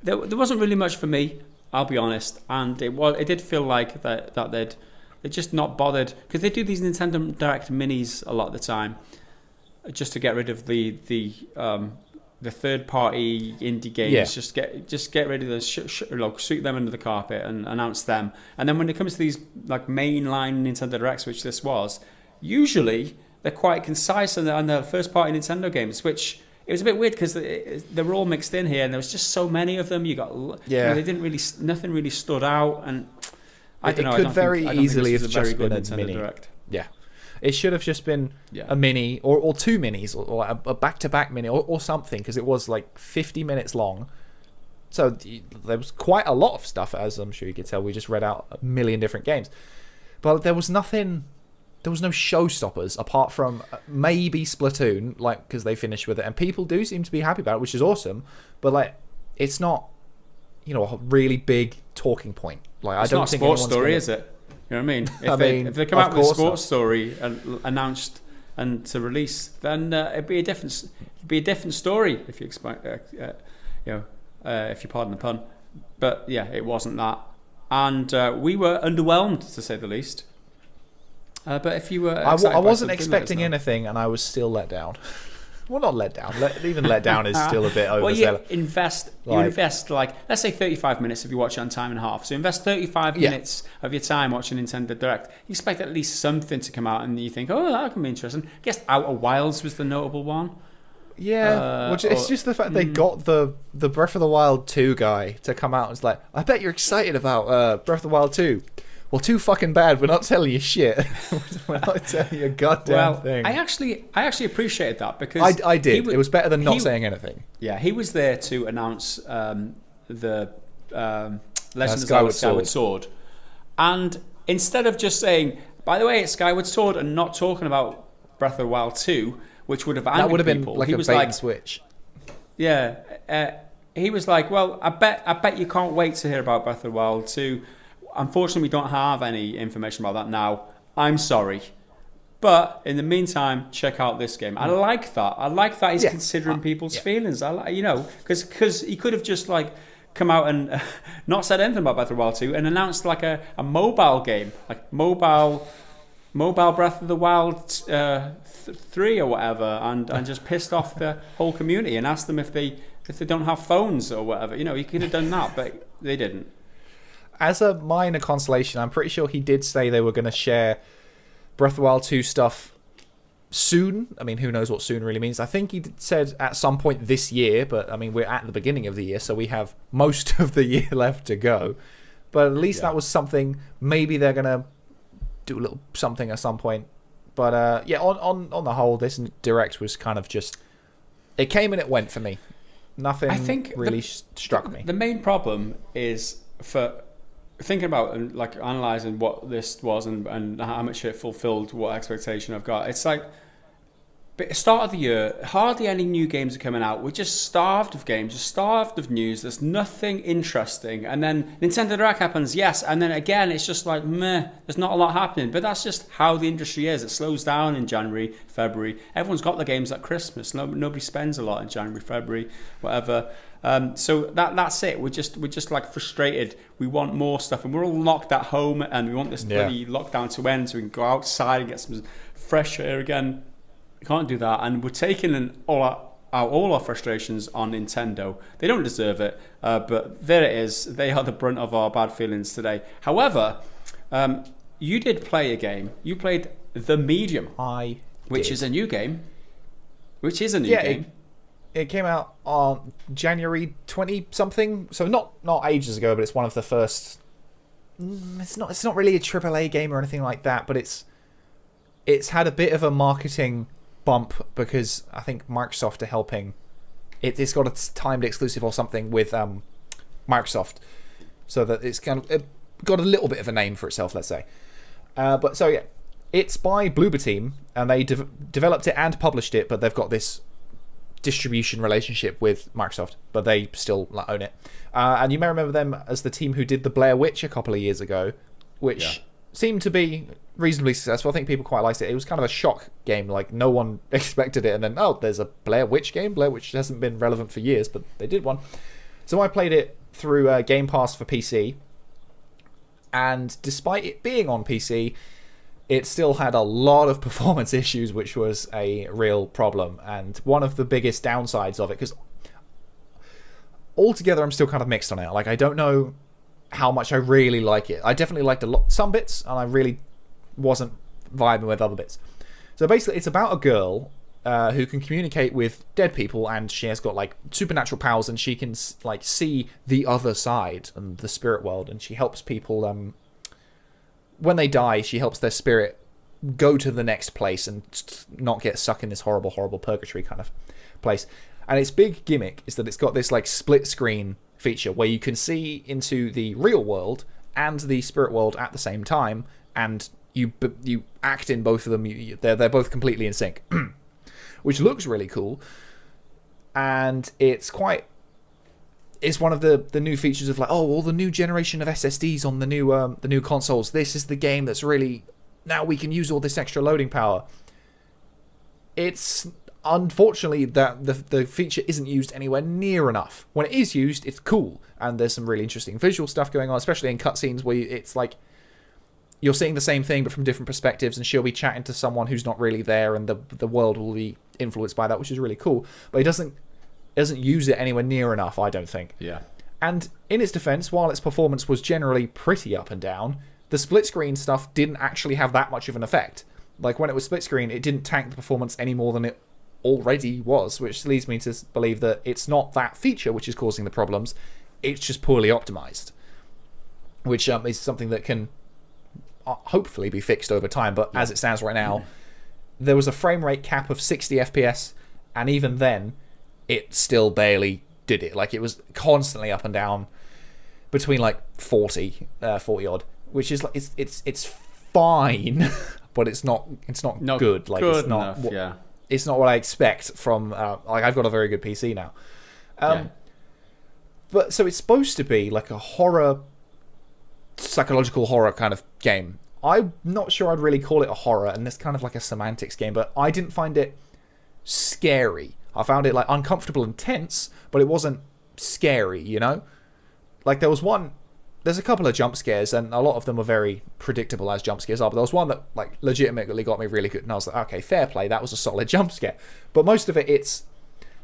Speaker 2: there wasn't really much for me, I'll be honest. And it did feel like that they'd just not bothered, because they do these Nintendo Direct minis a lot of the time, just to get rid of the third-party indie games.
Speaker 1: Yeah.
Speaker 2: Just get rid of them, sweep them under the carpet and announce them. And then when it comes to these like mainline Nintendo Directs, which this was, usually they're quite concise on the first-party Nintendo games, which it was a bit weird because they were all mixed in here, and there was just so many of them. They didn't really, nothing really stood out, and I don't know.
Speaker 1: It could very easily have just been a
Speaker 2: Nintendo
Speaker 1: mini.
Speaker 2: Direct.
Speaker 1: Yeah. It should have just been a mini or 2 minis or a back-to-back mini or something, because it was like 50 minutes long. So there was quite a lot of stuff, as I'm sure you could tell. We just read out a million different games. But there was nothing... There was no showstoppers apart from maybe Splatoon, like, because they finished with it. And people do seem to be happy about it, which is awesome. But, like, it's not, a really big talking point. Like,
Speaker 2: It's
Speaker 1: I don't
Speaker 2: not a
Speaker 1: think
Speaker 2: sports
Speaker 1: anyone's
Speaker 2: story,
Speaker 1: gonna...
Speaker 2: is it? You know what I mean? If they come
Speaker 1: of
Speaker 2: out with a
Speaker 1: course
Speaker 2: sports
Speaker 1: not.
Speaker 2: story and announced and to release, then it'd be a different story if you expect, if you pardon the pun. But yeah, it wasn't that, and we were underwhelmed, to say the least. But if you were,
Speaker 1: I wasn't
Speaker 2: something,
Speaker 1: expecting anything, and I was still let down. Well, not let down. Even let down is still a bit overzealous.
Speaker 2: Well, you invest like, let's say 35 minutes if you watch it on time and a half. So invest 35 minutes of your time watching Nintendo Direct. You expect at least something to come out, and you think, oh, that can be interesting. I guess Outer Wilds was the notable one.
Speaker 1: Yeah, it's just the fact they got the Breath of the Wild 2 guy to come out and it's like, I bet you're excited about Breath of the Wild 2. Well, too fucking bad. We're not telling you shit. We're not telling you a goddamn thing.
Speaker 2: I actually appreciated that, because
Speaker 1: I did. It was better than not saying anything.
Speaker 2: Yeah, he was there to announce the Legend of
Speaker 1: Skyward
Speaker 2: Skyward Sword, and instead of just saying, by the way, it's Skyward Sword, and not talking about Breath of the Wild 2, which would have angered
Speaker 1: that would have been
Speaker 2: people.
Speaker 1: like
Speaker 2: He
Speaker 1: a
Speaker 2: was
Speaker 1: bait
Speaker 2: like,
Speaker 1: and switch.
Speaker 2: Yeah, he was like, well, I bet you can't wait to hear about Breath of the Wild 2. Unfortunately, we don't have any information about that now. I'm sorry. But in the meantime, check out this game. I like that. I like that he's considering people's feelings. Because he could have just like come out and not said anything about Breath of the Wild 2 and announced like a mobile game, like mobile Breath of the Wild 3 or whatever, and just pissed off the whole community and asked them if they don't have phones or whatever. He could have done that, but they didn't.
Speaker 1: As a minor consolation, I'm pretty sure he did say they were going to share Breath of the Wild 2 stuff soon. I mean, who knows what soon really means. I think he said at some point this year, but I mean, we're at the beginning of the year, so we have most of the year left to go. But at least that was something. Maybe they're going to do a little something at some point. But on the whole, this Direct was kind of just... It came and it went for me. Nothing really struck me.
Speaker 2: The main problem is for... thinking about and like analysing what this was and how much it fulfilled what expectation I've got. It's like, but start of the year, hardly any new games are coming out. We're just starved of games, just starved of news. There's nothing interesting. And then Nintendo Direct happens, yes. And then again, it's just like, meh, there's not a lot happening. But that's just how the industry is. It slows down in January, February. Everyone's got their games at Christmas. Nobody spends a lot in January, February, whatever. So that's it. We're just like frustrated. We want more stuff, and we're all locked at home, and we want this bloody lockdown to end so we can go outside and get some fresh air again. We can't do that, and we're taking all our frustrations on Nintendo. They don't deserve it, but there it is. They are the brunt of our bad feelings today. However, you did play a game. You played The Medium, which is a new game. Which is a new game.
Speaker 1: It came out on January 20 something, so not ages ago, but it's one of the first. It's not really a AAA game or anything like that, but it's had a bit of a marketing bump because I think Microsoft are helping. It's got a timed exclusive or something with Microsoft, so that it's kind of got a little bit of a name for itself, let's say. But so yeah, it's by Bloober Team, and they developed it and published it, but they've got this distribution relationship with Microsoft, but they still own it. And you may remember them as the team who did the Blair Witch a couple of years ago, which seemed to be reasonably successful. I think people quite liked it. It was kind of a shock game, like no one expected it, and then there's a Blair Witch game. Blair Witch hasn't been relevant for years, but they did one. So I played it through Game Pass for PC, and despite it being on PC, it still had a lot of performance issues, which was a real problem. And one of the biggest downsides of it, because altogether I'm still kind of mixed on it. Like, I don't know how much I really like it. I definitely liked some bits, and I really wasn't vibing with other bits. So basically, it's about a girl who can communicate with dead people, and she has got like supernatural powers, and she can like see the other side and the spirit world, and she helps people. When they die, she helps their spirit go to the next place and not get stuck in this horrible, horrible purgatory kind of place. And its big gimmick is that it's got this like split screen feature where you can see into the real world and the spirit world at the same time, and you act in both of them. They're both completely in sync, which looks really cool. And it's one of the new features of like, all the new generation of SSDs on the new consoles. This is the game that's really, now we can use all this extra loading power. It's unfortunately that the feature isn't used anywhere near enough. When it is used, it's cool, and there's some really interesting visual stuff going on, especially in cutscenes where it's like you're seeing the same thing but from different perspectives, and she'll be chatting to someone who's not really there, and the world will be influenced by that, which is really cool. But it doesn't use it anywhere near enough, I don't think.
Speaker 2: Yeah.
Speaker 1: And in its defense, while its performance was generally pretty up and down, the split screen stuff didn't actually have that much of an effect. Like, when it was split screen, it didn't tank the performance any more than it already was, which leads me to believe that it's not that feature which is causing the problems, it's just poorly optimized, which is something that can hopefully be fixed over time. But as it stands right now, there was a frame rate cap of 60 FPS, and even then it still barely did it. Like, it was constantly up and down between like 40 odd, which is like it's fine, but it's not good. Like,
Speaker 2: good
Speaker 1: it's not
Speaker 2: enough,
Speaker 1: it's not what I expect from like, I've got a very good PC now. But so it's supposed to be like a horror, psychological horror kind of game. I'm not sure I'd really call it a horror, and it's kind of like a semantics game, but I didn't find it scary. I found it like uncomfortable and tense, but it wasn't scary, you know? Like, there's a couple of jump scares, and a lot of them are very predictable as jump scares are, but there was one that like legitimately got me really good, and I was like, okay, fair play, that was a solid jump scare. But most of it's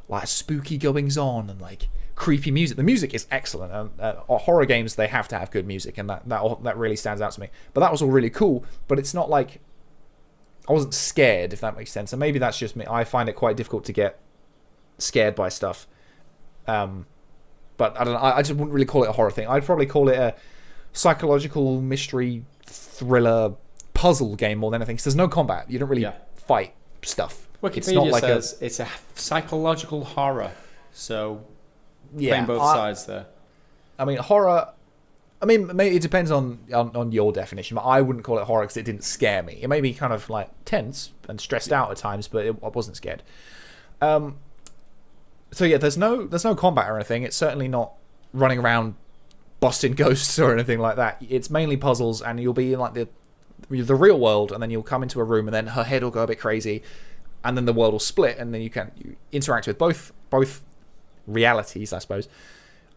Speaker 1: like spooky goings on and like creepy music. The music is excellent, and horror games, they have to have good music, and that really stands out to me. But that was all really cool, but it's not like I wasn't scared, if that makes sense. And maybe that's just me. I find it quite difficult to get scared by stuff. But I don't know, I just wouldn't really call it a horror thing. I'd probably call it a psychological mystery thriller puzzle game more than anything, because there's no combat. You don't really fight stuff.
Speaker 2: Wikipedia says it's a psychological horror, so playing both sides there. I
Speaker 1: mean, horror, maybe it depends on your definition, but I wouldn't call it horror because it didn't scare me. It made me kind of like tense and stressed out at times, but I wasn't scared. So yeah, there's no combat or anything. It's certainly not running around busting ghosts or anything like that. It's mainly puzzles, and you'll be in like the real world, and then you'll come into a room, and then her head will go a bit crazy, and then the world will split, and then you interact with both realities, I suppose.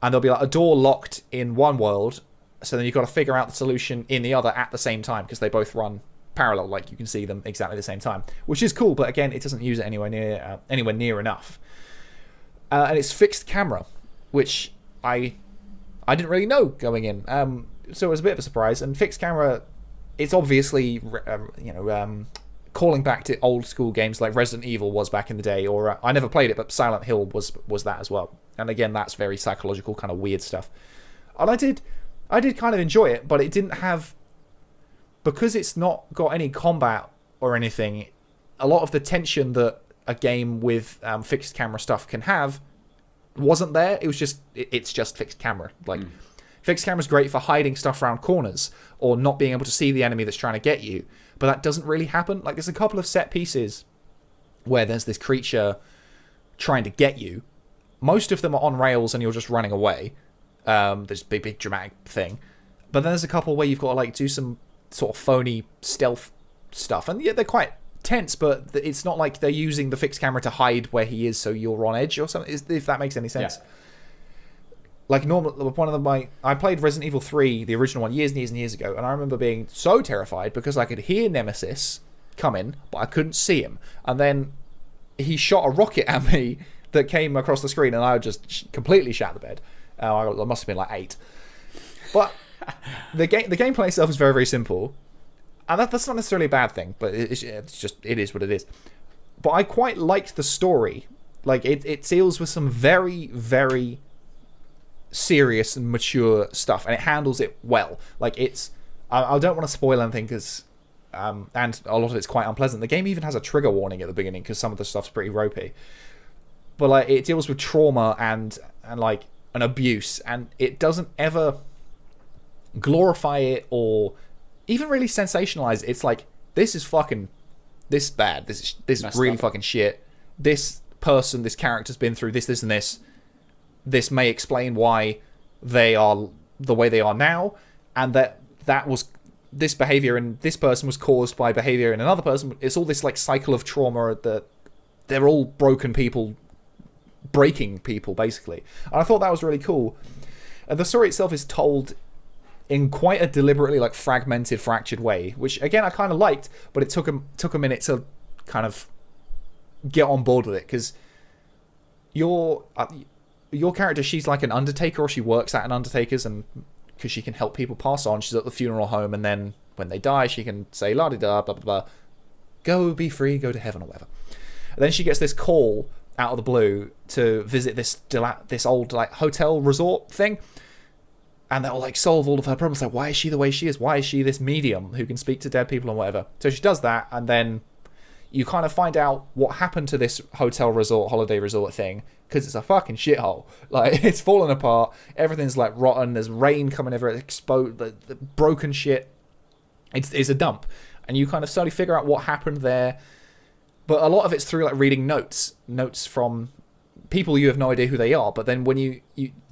Speaker 1: And there'll be like a door locked in one world, so then you've got to figure out the solution in the other at the same time, because they both run parallel, like you can see them exactly the same time, which is cool. But again, it doesn't use it anywhere near enough. And it's fixed camera, which I didn't really know going in. So it was a bit of a surprise. And fixed camera, it's obviously calling back to old school games like Resident Evil was back in the day, or I never played it, but Silent Hill was that as well. And again, that's very psychological, kind of weird stuff. And I did kind of enjoy it, but it didn't have, because it's not got any combat or anything, a lot of the tension that a game with fixed camera stuff can have wasn't there. It was just, it's just fixed camera. Like, fixed camera's great for hiding stuff around corners or not being able to see the enemy that's trying to get you. But that doesn't really happen. Like, there's a couple of set pieces where there's this creature trying to get you. Most of them are on rails and you're just running away. There's a big dramatic thing. But then there's a couple where you've got to like do some sort of phony stealth stuff. And yeah, they're quite tense, but it's not like they're using the fixed camera to hide where he is so you're on edge or something, if that makes any sense. Yeah. Like, I played Resident Evil 3, the original one, years and years and years ago, and I remember being so terrified because I could hear Nemesis coming, but I couldn't see him. And then he shot a rocket at me that came across the screen, and I just completely shat the bed. I must have been like 8. But the gameplay itself is very, very simple. And that's not necessarily a bad thing, but it is what it is. But I quite liked the story. Like, it deals with some very, very serious and mature stuff, and it handles it well. Like, I don't want to spoil anything because and a lot of it's quite unpleasant. The game even has a trigger warning at the beginning because some of the stuff's pretty ropey, but like, it deals with trauma and like an abuse, and it doesn't ever glorify it or even really sensationalize it. It's like, this is bad, this is really fucking shit, this character's been through this and this may explain why they are the way they are now, and that was this behavior in this person was caused by behavior in another person. It's all this like cycle of trauma that they're all broken people, breaking people, basically. And I thought that was really cool. And the story itself is told in quite a deliberately like fragmented, fractured way, which again I kind of liked, but it took a minute to kind of get on board with it, because your character, she's like an undertaker, or she works at an undertaker's, and because she can help people pass on, she's at the funeral home, and then when they die, she can say la-di-da, blah, blah, blah, go be free, go to heaven, or whatever. And then she gets this call out of the blue to visit this old like hotel resort thing, and that'll like solve all of her problems. Like, why is she the way she is? Why is she this medium who can speak to dead people and whatever? So she does that, and then you kind of find out what happened to this holiday resort thing, because it's a fucking shithole. Like, it's falling apart. Everything's like rotten. There's rain coming over it, exposed, the broken shit. It's a dump. And you kind of slowly figure out what happened there. But a lot of it's through like reading notes from people you have no idea who they are. But then when you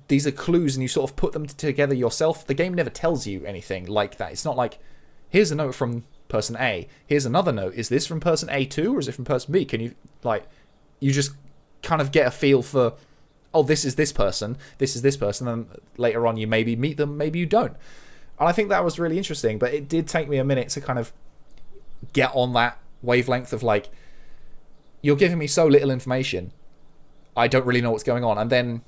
Speaker 1: these are clues and you sort of put them together yourself, the game never tells you anything like that. It's not like, here's a note from person A, here's another note, is this from person A too, or is it from person B? Can you, like, you just kind of get a feel for, oh, this is this person, and later on you maybe meet them, maybe you don't. And I think that was really interesting, but it did take me a minute to kind of get on that wavelength of like, you're giving me so little information, I don't really know what's going on. And then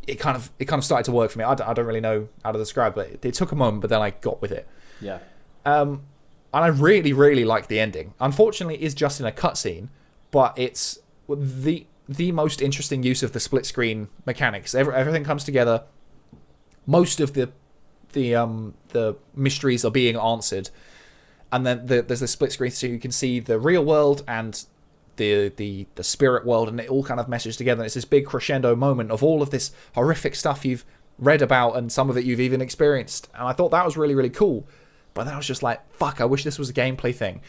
Speaker 1: it kind of started to work for me. I don't really know how to describe it. It took a moment, but then I got with it.
Speaker 2: Yeah.
Speaker 1: And I really, really like the ending. Unfortunately, it is just in a cutscene, but it's the most interesting use of the split screen mechanics. Everything comes together. Most of the mysteries are being answered, and then there's a split screen, so you can see the real world and the spirit world, and it all kind of meshes together. And it's this big crescendo moment of all of this horrific stuff you've read about, and some of it you've even experienced. And I thought that was really, really cool. But then I was just like, fuck, I wish this was a gameplay thing.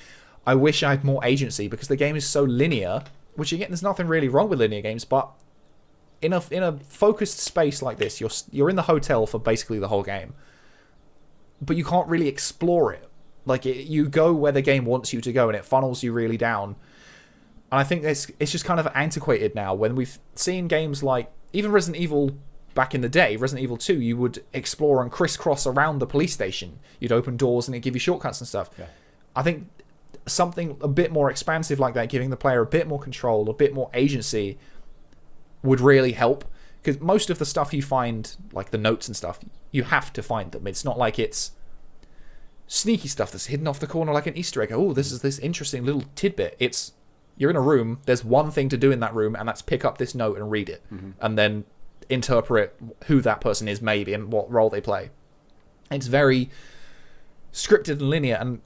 Speaker 1: I wish I had more agency, because the game is so linear, which again, there's nothing really wrong with linear games, but in a focused space like this, you're in the hotel for basically the whole game, but you can't really explore it. Like, you go where the game wants you to go, and it funnels you really down. And I think it's just kind of antiquated now, when we've seen games like, even Resident Evil back in the day, Resident Evil 2, you would explore and crisscross around the police station. You'd open doors and it'd give you shortcuts and stuff. Yeah. I think something a bit more expansive like that, giving the player a bit more control, a bit more agency, would really help. Because most of the stuff you find, like the notes and stuff, you have to find them. It's not like it's sneaky stuff that's hidden off the corner like an Easter egg. Oh, this is this interesting little tidbit. You're in a room, there's one thing to do in that room, and that's pick up this note and read it. And then interpret who that person is maybe and what role they play. It's very scripted and linear, and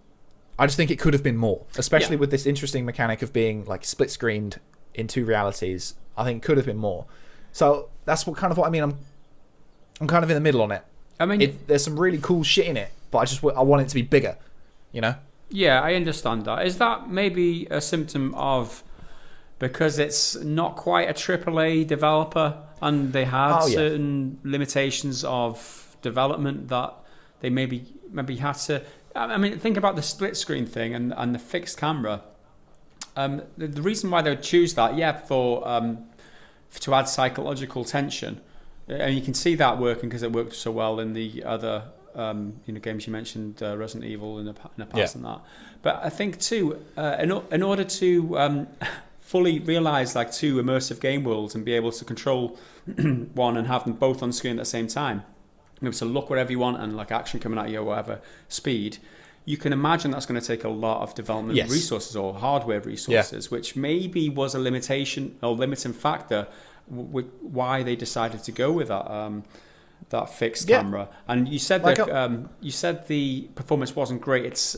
Speaker 1: I just think it could have been more, especially with this interesting mechanic of being like split screened in two realities. I think it could have been more. So that's what I mean. I'm kind of in the middle on it. I mean, there's some really cool shit in it, but I want it to be bigger, you know?
Speaker 2: Yeah, I understand that. Is that maybe a symptom of because it's not quite a AAA developer and they had certain limitations of development that they maybe had to... I mean, think about the split screen thing and the fixed camera. The reason why they would choose that, to add psychological tension, and you can see that working because it worked so well in the other games you mentioned, Resident Evil in the past and that. But I think too, in order to fully realize like two immersive game worlds and be able to control one and have them both on screen at the same time, be able to look wherever you want and like action coming at you or whatever speed, you can imagine that's going to take a lot of development resources or hardware resources, which maybe was a limitation or limiting factor with why they decided to go with that fixed camera. And you said you said the performance wasn't great. It's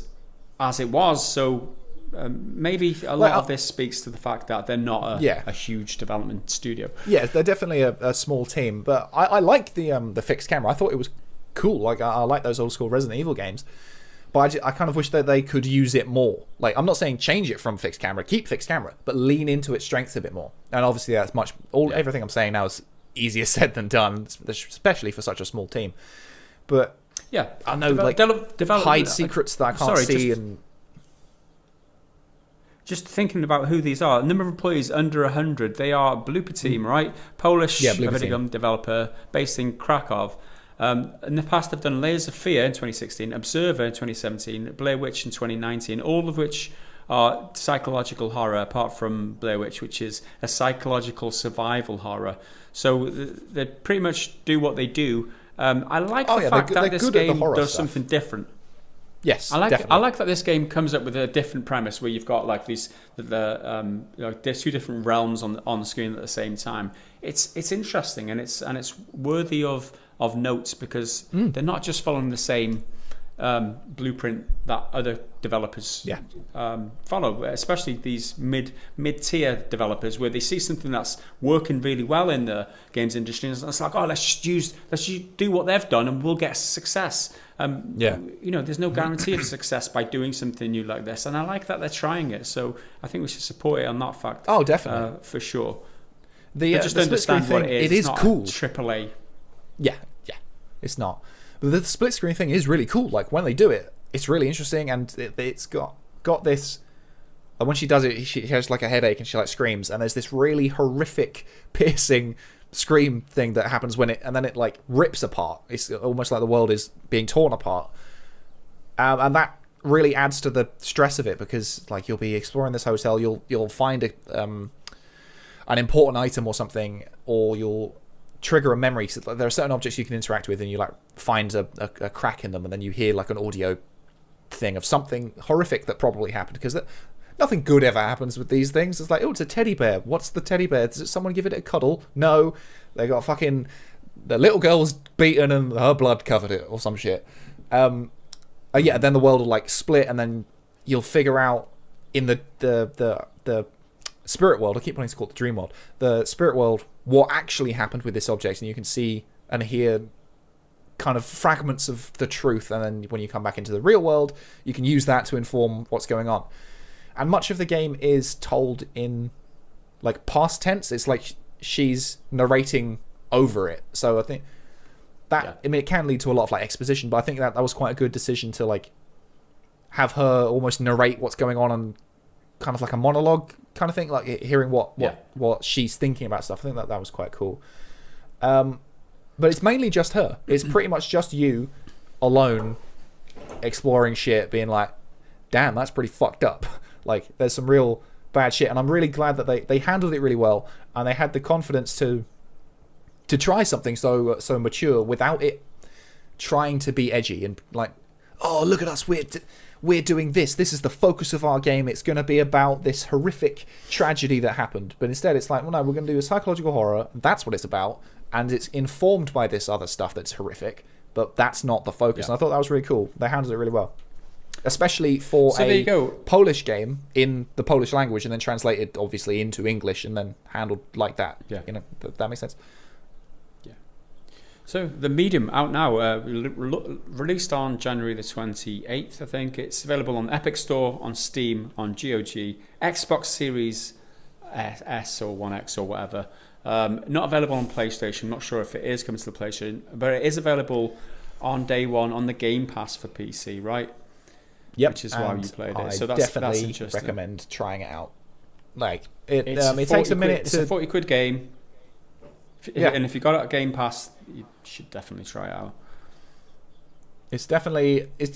Speaker 2: as it was, so maybe a lot of this speaks to the fact that they're not a huge development studio. Yeah,
Speaker 1: they're definitely a small team, but I like the fixed camera. I thought it was cool. Like I like those old school Resident Evil games, but I kind of wish that they could use it more. Like I'm not saying change it from fixed camera, keep fixed camera, but lean into its strengths a bit more. And obviously that's everything I'm saying now is easier said than done, especially for such a small team. But I know hide secrets that I can't see and.
Speaker 2: Just thinking about who these are, number of employees under 100. They are Blooper Team, right? Polish video game developer based in Krakow. In the past, they've done Layers of Fear in 2016, Observer in 2017, Blair Witch in 2019, all of which are psychological horror, apart from Blair Witch, which is a psychological survival horror. So they pretty much do what they do. I like the fact that this game does something different.
Speaker 1: Yes,
Speaker 2: I
Speaker 1: definitely.
Speaker 2: like that this game comes up with a different premise where you've got like these there's two different realms on the screen at the same time. It's interesting and it's worthy of notes because they're not just following the same blueprint that other developers follow, especially these mid-tier developers where they see something that's working really well in the games industry and it's like, let's just do what they've done and we'll get success. There's no guarantee of success by doing something new like this, and I like that they're trying it. So I think we should support it on that fact.
Speaker 1: Oh, definitely,
Speaker 2: for sure.
Speaker 1: Just understand what it is. It is cool.
Speaker 2: AAA.
Speaker 1: Yeah, it's not. But the split screen thing is really cool. Like when they do it, it's really interesting, and it's got this. When she does it, she has like a headache and she like screams, and there's this really horrific, piercing scream thing that happens when it like rips apart. It's almost like the world is being torn apart, and that really adds to the stress of it because like you'll be exploring this hotel, you'll find an important item or something, or you'll trigger a memory. So there are certain objects you can interact with, and you like find a crack in them, and then you hear like an audio thing of something horrific that probably happened because nothing good ever happens with these things. It's like, it's a teddy bear. What's the teddy bear? Does someone give it a cuddle? No. They got the little girl was beaten and her blood covered it or some shit. Then the world will like split, and then you'll figure out in the spirit world, I keep wanting to call it the dream world, the spirit world, what actually happened with this object, and you can see and hear kind of fragments of the truth, and then when you come back into the real world, you can use that to inform what's going on. And much of the game is told in like past tense. It's like she's narrating over it. So I think that it can lead to a lot of like exposition, but I think that was quite a good decision to like have her almost narrate what's going on and kind of like a monologue kind of thing, like hearing what she's thinking about stuff. I think that was quite cool. But it's mainly just her. It's pretty much just you alone exploring shit, being like, damn, that's pretty fucked up. Like, there's some real bad shit, and I'm really glad that they handled it really well, and they had the confidence to try something so mature without it trying to be edgy. And like, oh, look at us, we're doing this. This is the focus of our game. It's going to be about this horrific tragedy that happened. But instead, it's like, well, no, we're going to do a psychological horror. That's what it's about. And it's informed by this other stuff that's horrific. But that's not the focus. Yeah. And I thought that was really cool. They handled it really well. Especially for a Polish game in the Polish language and then translated, obviously, into English and then handled like that.
Speaker 2: Yeah.
Speaker 1: You know, that makes sense.
Speaker 2: So the Medium out now, released on January the 28th, I think. It's available on Epic Store, on Steam, on GOG, Xbox Series S or 1X or whatever. Not available on PlayStation. Not sure if it is coming to the PlayStation, but it is available on day one on the Game Pass for PC, right?
Speaker 1: Yep.
Speaker 2: Which is why you played it.
Speaker 1: So that's interesting. Recommend trying it out. Like it takes a minute.
Speaker 2: It's a £40 game. And if you got it at Game Pass, you should definitely try it out.
Speaker 1: It's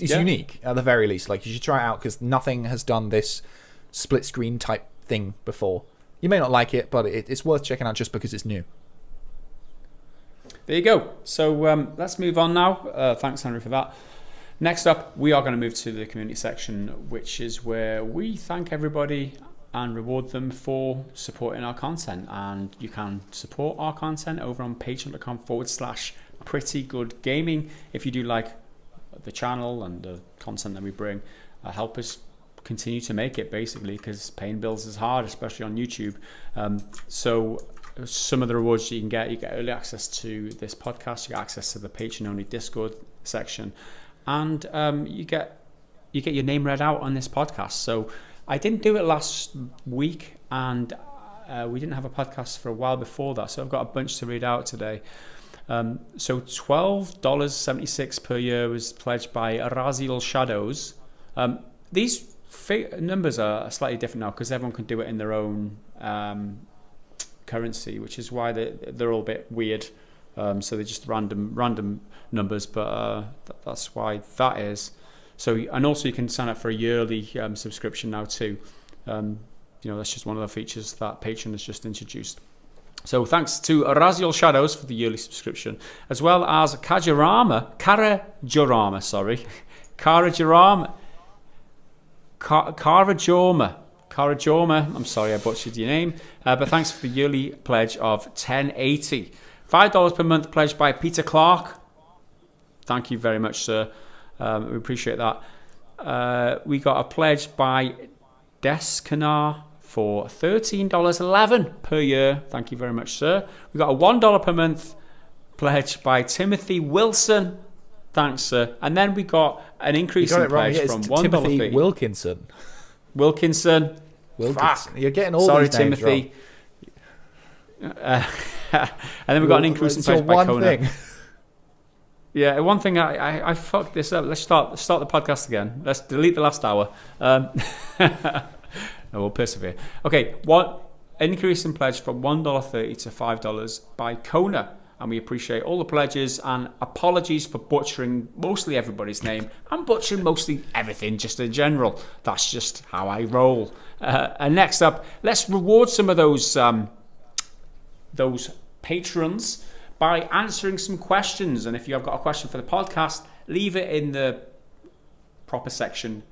Speaker 1: unique at the very least. Like, you should try it out because nothing has done this split screen type thing before. You may not like it, but it's worth checking out just because it's new.
Speaker 2: There you go. So let's move on now. Thanks, Henry, for that. Next up, we are going to move to the community section, which is where we thank everybody and reward them for supporting our content. And you can support our content over on patreon.com/prettygoodgaming. If you do like the channel and the content that we bring, help us continue to make it, basically, because paying bills is hard, especially on YouTube. So some of the rewards you get early access to this podcast, you get access to the Patreon-only Discord section, and you get your name read out on this podcast. So I didn't do it last week, and we didn't have a podcast for a while before that, so I've got a bunch to read out today. So $12.76 per year was pledged by Araziel Shadows. These numbers are slightly different now because everyone can do it in their own currency, which is why they're all a bit weird. So they're just random numbers, but that's why that is. So, and also you can sign up for a yearly subscription now too. That's just one of the features that Patreon has just introduced. So thanks to Araziel Shadows for the yearly subscription, as well as Karajorama, I'm sorry I butchered your name, but thanks for the yearly pledge of $10.80. $5 per month pledged by Peter Clark. Thank you very much, sir. We appreciate that. We got a pledge by Deskanar for $13.11 per year. Thank you very much, sir. We got a $1 per month pledge by Timothy Wilson. Thanks, sir. And then we got an increase in pledge from $1
Speaker 1: Timothy
Speaker 2: fee.
Speaker 1: Wilkinson. You're getting all these names
Speaker 2: Timothy. And then we got an increase in pledge by Kona. Thing. Yeah, one thing I fucked this up. Let's start the podcast again. Let's delete the last hour. No, we'll persevere. Okay, an increase in pledge from $1.30 to $5 by Kona. And we appreciate all the pledges, and apologies for butchering mostly everybody's name. I'm butchering mostly everything just in general. That's just how I roll. And next up, let's reward some of those patrons by answering some questions. And if you have got a question for the podcast, leave it in the proper section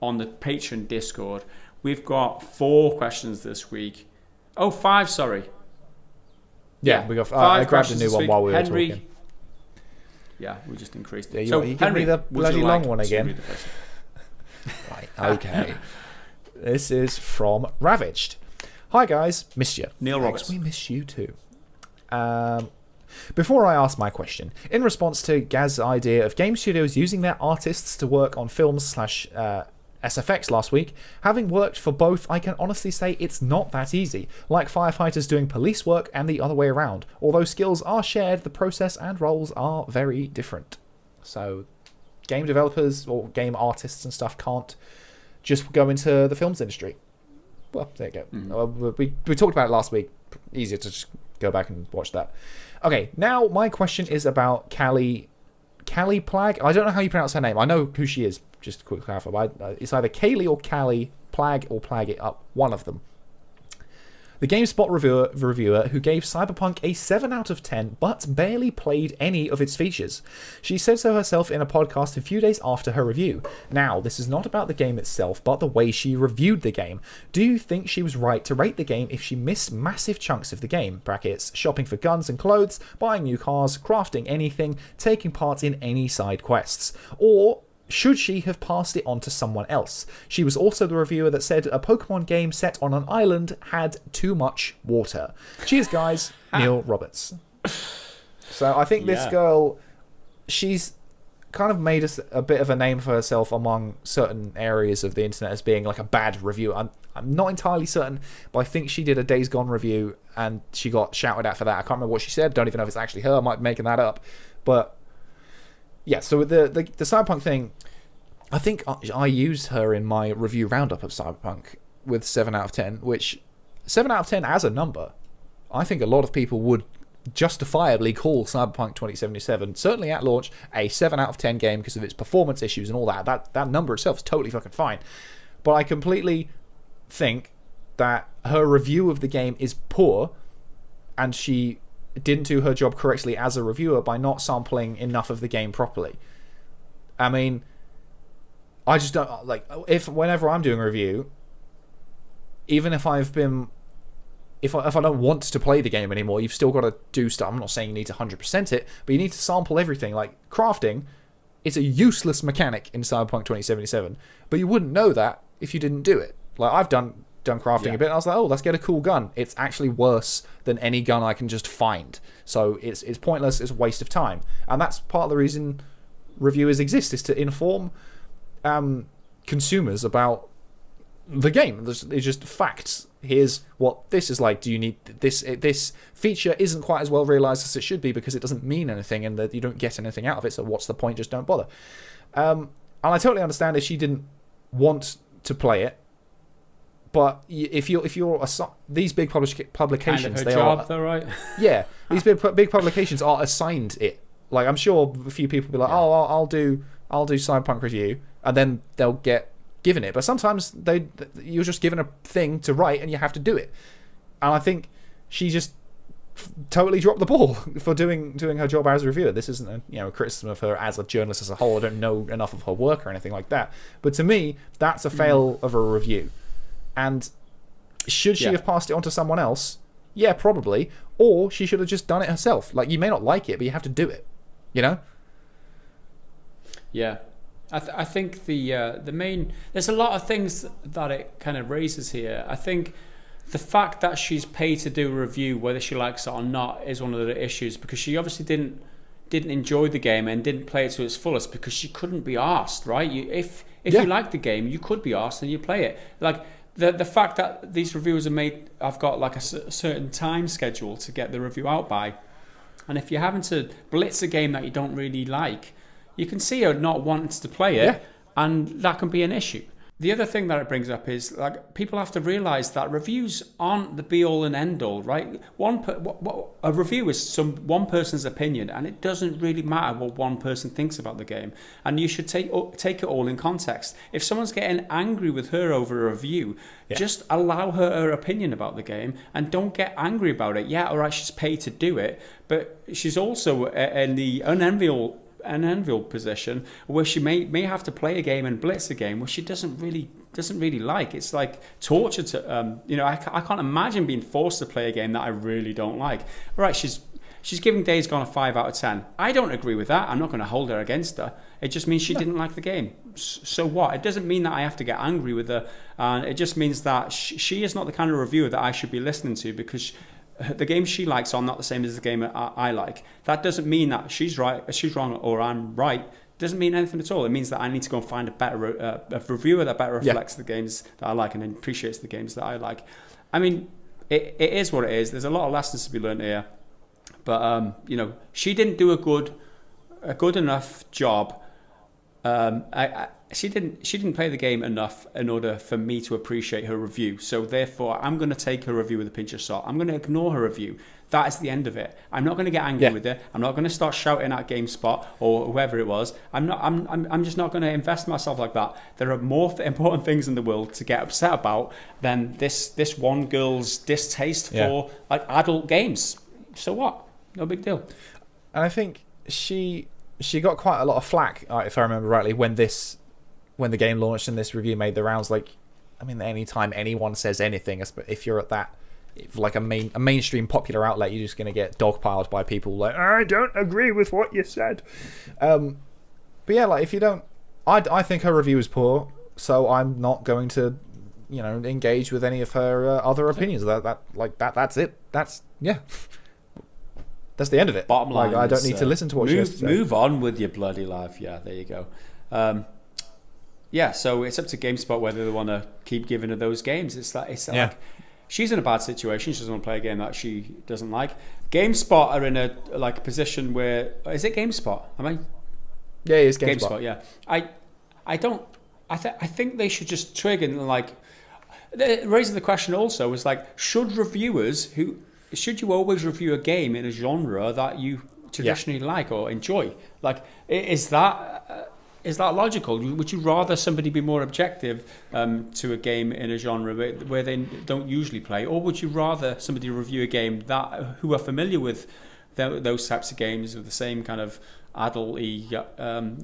Speaker 2: on the Patreon Discord. We've got 4 questions this week. Oh, 5, sorry.
Speaker 1: Yeah, we got 5 I grabbed a new one while we were talking.
Speaker 2: Yeah, we just increased it.
Speaker 1: Yeah, so, Henry, the bloody long one again. Right, okay. This is from Ravaged. Hi guys, missed you.
Speaker 2: Neil Roberts.
Speaker 1: We miss you too. Before I ask my question, in response to Gaz's idea of game studios using their artists to work on films / SFX last week, having worked for both, I can honestly say it's not that easy, like firefighters doing police work and the other way around. Although skills are shared, the process and roles are very different. So game developers or game artists and stuff can't just go into the films industry. Well, there you go. Mm-hmm. We talked about it last week. Easier to just go back and watch that. Okay, now my question is about Callie Plag. I don't know how you pronounce her name. I know who she is, just to quickly clarify. It's either Kaylee or Callie, Plag or Plag it up, one of them. The GameSpot reviewer who gave Cyberpunk a 7 out of 10 but barely played any of its features. She said so herself in a podcast a few days after her review. Now, this is not about the game itself, but the way she reviewed the game. Do you think she was right to rate the game if she missed massive chunks of the game? Brackets, shopping for guns and clothes, buying new cars, crafting anything, taking part in any side quests. Or should she have passed it on to someone else? She was also the reviewer that said a Pokemon game set on an island had too much water. Cheers, guys. Neil Roberts. So I think this girl, she's kind of made a bit of a name for herself among certain areas of the internet as being like a bad reviewer. I'm not entirely certain, but I think she did a Days Gone review and she got shouted at for that. I can't remember what she said. Don't even know if it's actually her. I might be making that up. But yeah, so the Cyberpunk thing, I think I used her in my review roundup of Cyberpunk with 7 out of 10, which 7 out of 10 as a number, I think a lot of people would justifiably call Cyberpunk 2077, certainly at launch, a 7 out of 10 game because of its performance issues and all that. That number itself is totally fucking fine. But I completely think that her review of the game is poor and she didn't do her job correctly as a reviewer by not sampling enough of the game properly. I mean, I just don't like whenever I'm doing a review, even if I've been if I don't want to play the game anymore, you've still got to do stuff. I'm not saying you need to 100% it, but you need to sample everything. Like crafting, it's a useless mechanic in Cyberpunk 2077, but you wouldn't know that if you didn't do it. Like I've done crafting a bit, and I was like, oh, let's get a cool gun. It's actually worse than any gun I can just find. So it's pointless, it's a waste of time. And that's part of the reason reviewers exist, is to inform consumers about the game. It's just facts. Here's what this is like. Do you need this? This feature isn't quite as well realized as it should be because it doesn't mean anything and that you don't get anything out of it. So what's the point? Just don't bother. And I totally understand if she didn't want to play it. But if you're these big publications,
Speaker 2: kind of her
Speaker 1: they
Speaker 2: job,
Speaker 1: are
Speaker 2: though, right?
Speaker 1: Yeah, these big publications are assigned it. Like I'm sure a few people will be like, oh, I'll do Cyberpunk review, and then they'll get given it. But sometimes you're just given a thing to write, and you have to do it. And I think she just totally dropped the ball for doing her job as a reviewer. This isn't a criticism of her as a journalist as a whole. I don't know enough of her work or anything like that. But to me, that's a fail of a review. And should she have passed it on to someone else? Yeah, probably. Or she should have just done it herself. Like, you may not like it, but you have to do it. You know?
Speaker 2: Yeah. I think the main... There's a lot of things that it kind of raises here. I think the fact that she's paid to do a review, whether she likes it or not, is one of the issues, because she obviously didn't enjoy the game and didn't play it to its fullest because she couldn't be asked, right? If you like the game, you could be asked and you play it. Like... The fact that these reviewers have got like a certain time schedule to get the review out by, and if you're having to blitz a game that you don't really like, you can see her not wanting to play it, and that can be an issue. The other thing that it brings up is like people have to realise that reviews aren't the be all and end all, right? A review is one person's opinion, and it doesn't really matter what one person thinks about the game. And you should take it all in context. If someone's getting angry with her over a review, just allow her opinion about the game, and don't get angry about it. Yeah, all right, she's paid to do it, but she's also in the unenviable position where she may have to play a game and blitz a game where she doesn't really like. It's like torture to I can't imagine being forced to play a game that I really don't like. All right, she's giving Days Gone a 5 out of 10. I don't agree with that. I'm not going to hold her against her. It just means she didn't like the game. So what? It doesn't mean that I have to get angry with her, and it just means that she is not the kind of reviewer that I should be listening to, because the games she likes are not the same as the game I like. That doesn't mean that she's wrong, or I'm right. It doesn't mean anything at all. It means that I need to go and find a reviewer that better reflects the games that I like and appreciates the games that I like. I mean, it is what it is. There's a lot of lessons to be learned here, but she didn't do a good enough job She didn't play the game enough in order for me to appreciate her review. So therefore, I'm going to take her review with a pinch of salt. I'm going to ignore her review. That is the end of it. I'm not going to get angry with her. I'm not going to start shouting at GameSpot or whoever it was. I'm just not going to invest myself like that. There are more important things in the world to get upset about than this one girl's distaste for like adult games. So what? No big deal.
Speaker 1: And I think she got quite a lot of flack, if I remember rightly, when the game launched and this review made the rounds. Like, I mean, anytime anyone says anything, if you're at that, like a mainstream popular outlet, you're just going to get dogpiled by people like, I don't agree with what you said. But yeah, like if you don't, I think her review is poor, so I'm not going to, engage with any of her other opinions. That's it. That's the end of it.
Speaker 2: Bottom line,
Speaker 1: I don't need to listen to what she has to say.
Speaker 2: Move on with your bloody life. Yeah, there you go. So it's up to GameSpot whether they want to keep giving her those games. It's like she's in a bad situation. She doesn't want to play a game that she doesn't like. GameSpot are in a position where is it GameSpot?
Speaker 1: Yeah, it's GameSpot.
Speaker 2: Yeah, I think they should just trigger and raising the question also is should you always review a game in a genre that you traditionally like or enjoy? Is that logical? Would you rather somebody be more objective to a game in a genre where they don't usually play, or would you rather somebody review a game who are familiar with those types of games with the same kind of adult-y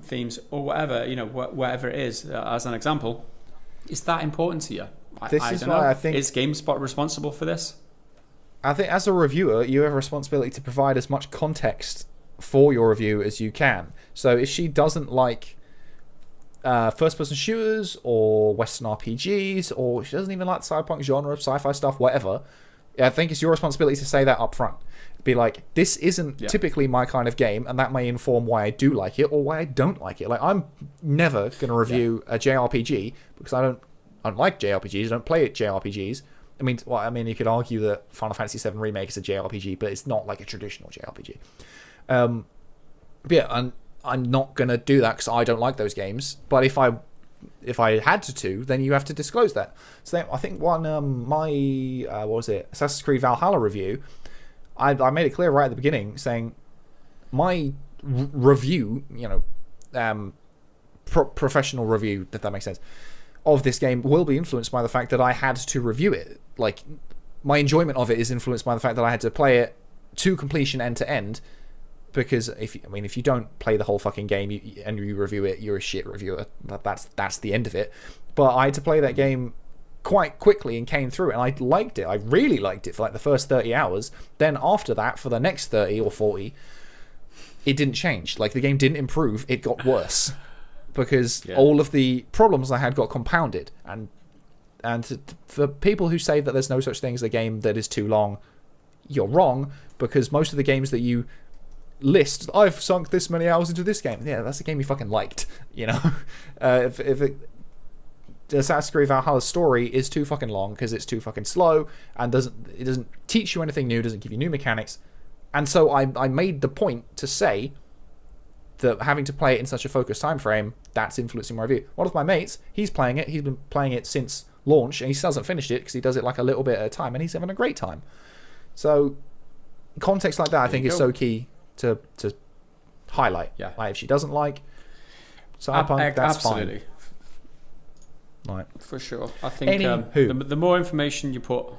Speaker 2: themes or whatever, whatever it is? As an example, is that important to you? I don't know. Is GameSpot responsible for this?
Speaker 1: I think as a reviewer, you have a responsibility to provide as much context for your review as you can. So if she doesn't like first-person shooters or Western RPGs, or she doesn't even like the cyberpunk genre, sci-fi stuff, whatever, I think it's your responsibility to say that up front. Be like, this isn't typically my kind of game, and that may inform why I do like it or why I don't like it. Like, I'm never going to review a JRPG because I don't like JRPGs. I don't play JRPGs. I mean, you could argue that Final Fantasy VII Remake is a JRPG, but it's not like a traditional JRPG. I'm not going to do that because I don't like those games. But if I had to, then you have to disclose that. So I think Assassin's Creed Valhalla review, I made it clear right at the beginning, saying my review, professional review, if that makes sense, of this game will be influenced by the fact that I had to review it. Like, my enjoyment of it is influenced by the fact that I had to play it to completion end to end. Because if you don't play the whole fucking game and you review it, you're a shit reviewer. That's the end of it. But I had to play that game quite quickly and came through it, and I liked it. I really liked it for the first 30 hours. Then after that, for the next 30 or 40, it didn't change. The game didn't improve. It got worse because all of the problems I had got compounded. And for people who say that there's no such thing as a game that is too long, you're wrong, because most of the games that you list, I've sunk this many hours into this game. Yeah, that's a game you fucking liked, if the Assassin's Creed Valhalla story is too fucking long because it's too fucking slow and it doesn't teach you anything new, doesn't give you new mechanics. And so I made the point to say that having to play it in such a focused time frame, that's influencing my review. One of my mates, he's playing it. He's been playing it since launch, and he still hasn't finished it because he does it a little bit at a time, and he's having a great time. So context like that, I think, is so key to highlight.
Speaker 2: Yeah.
Speaker 1: If she doesn't like Cyberpunk, that's
Speaker 2: absolutely
Speaker 1: fine.
Speaker 2: For sure. I think the more information you put,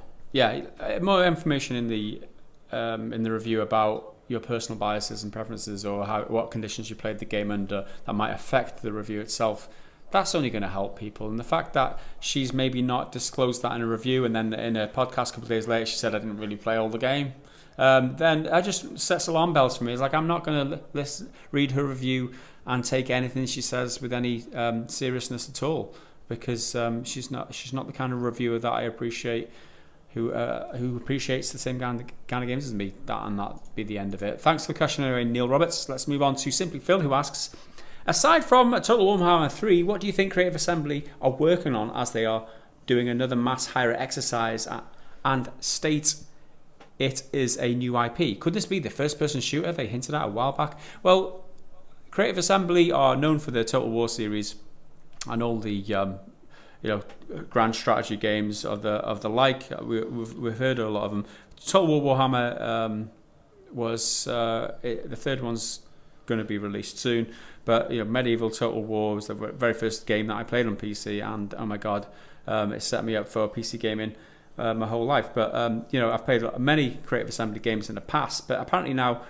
Speaker 2: more information in the review about your personal biases and preferences, or what conditions you played the game under, that might affect the review itself. That's only going to help people. And the fact that she's maybe not disclosed that in a review, and then in a podcast a couple of days later she said, I didn't really play all the game, then that just sets alarm bells for me. It's I'm not going to read her review and take anything she says with any seriousness at all, because she's not the kind of reviewer that I appreciate, who appreciates the same kind of games as me. That'd be the end of it. Thanks for the question anyway, Neil Roberts. Let's move on to Simply Phil, who asks, aside from Total Warhammer 3, what do you think Creative Assembly are working on as they are doing another mass hire exercise and states it is a new IP? Could this be the first-person shooter they hinted at a while back? Well, Creative Assembly are known for their Total War series and all the grand strategy games of the like. We've heard a lot of them. Total War Warhammer was the third one's going to be released soon, but Medieval Total War was the very first game that I played on PC, and oh my god, it set me up for PC gaming my whole life. But I've played many Creative Assembly games in the past, but apparently now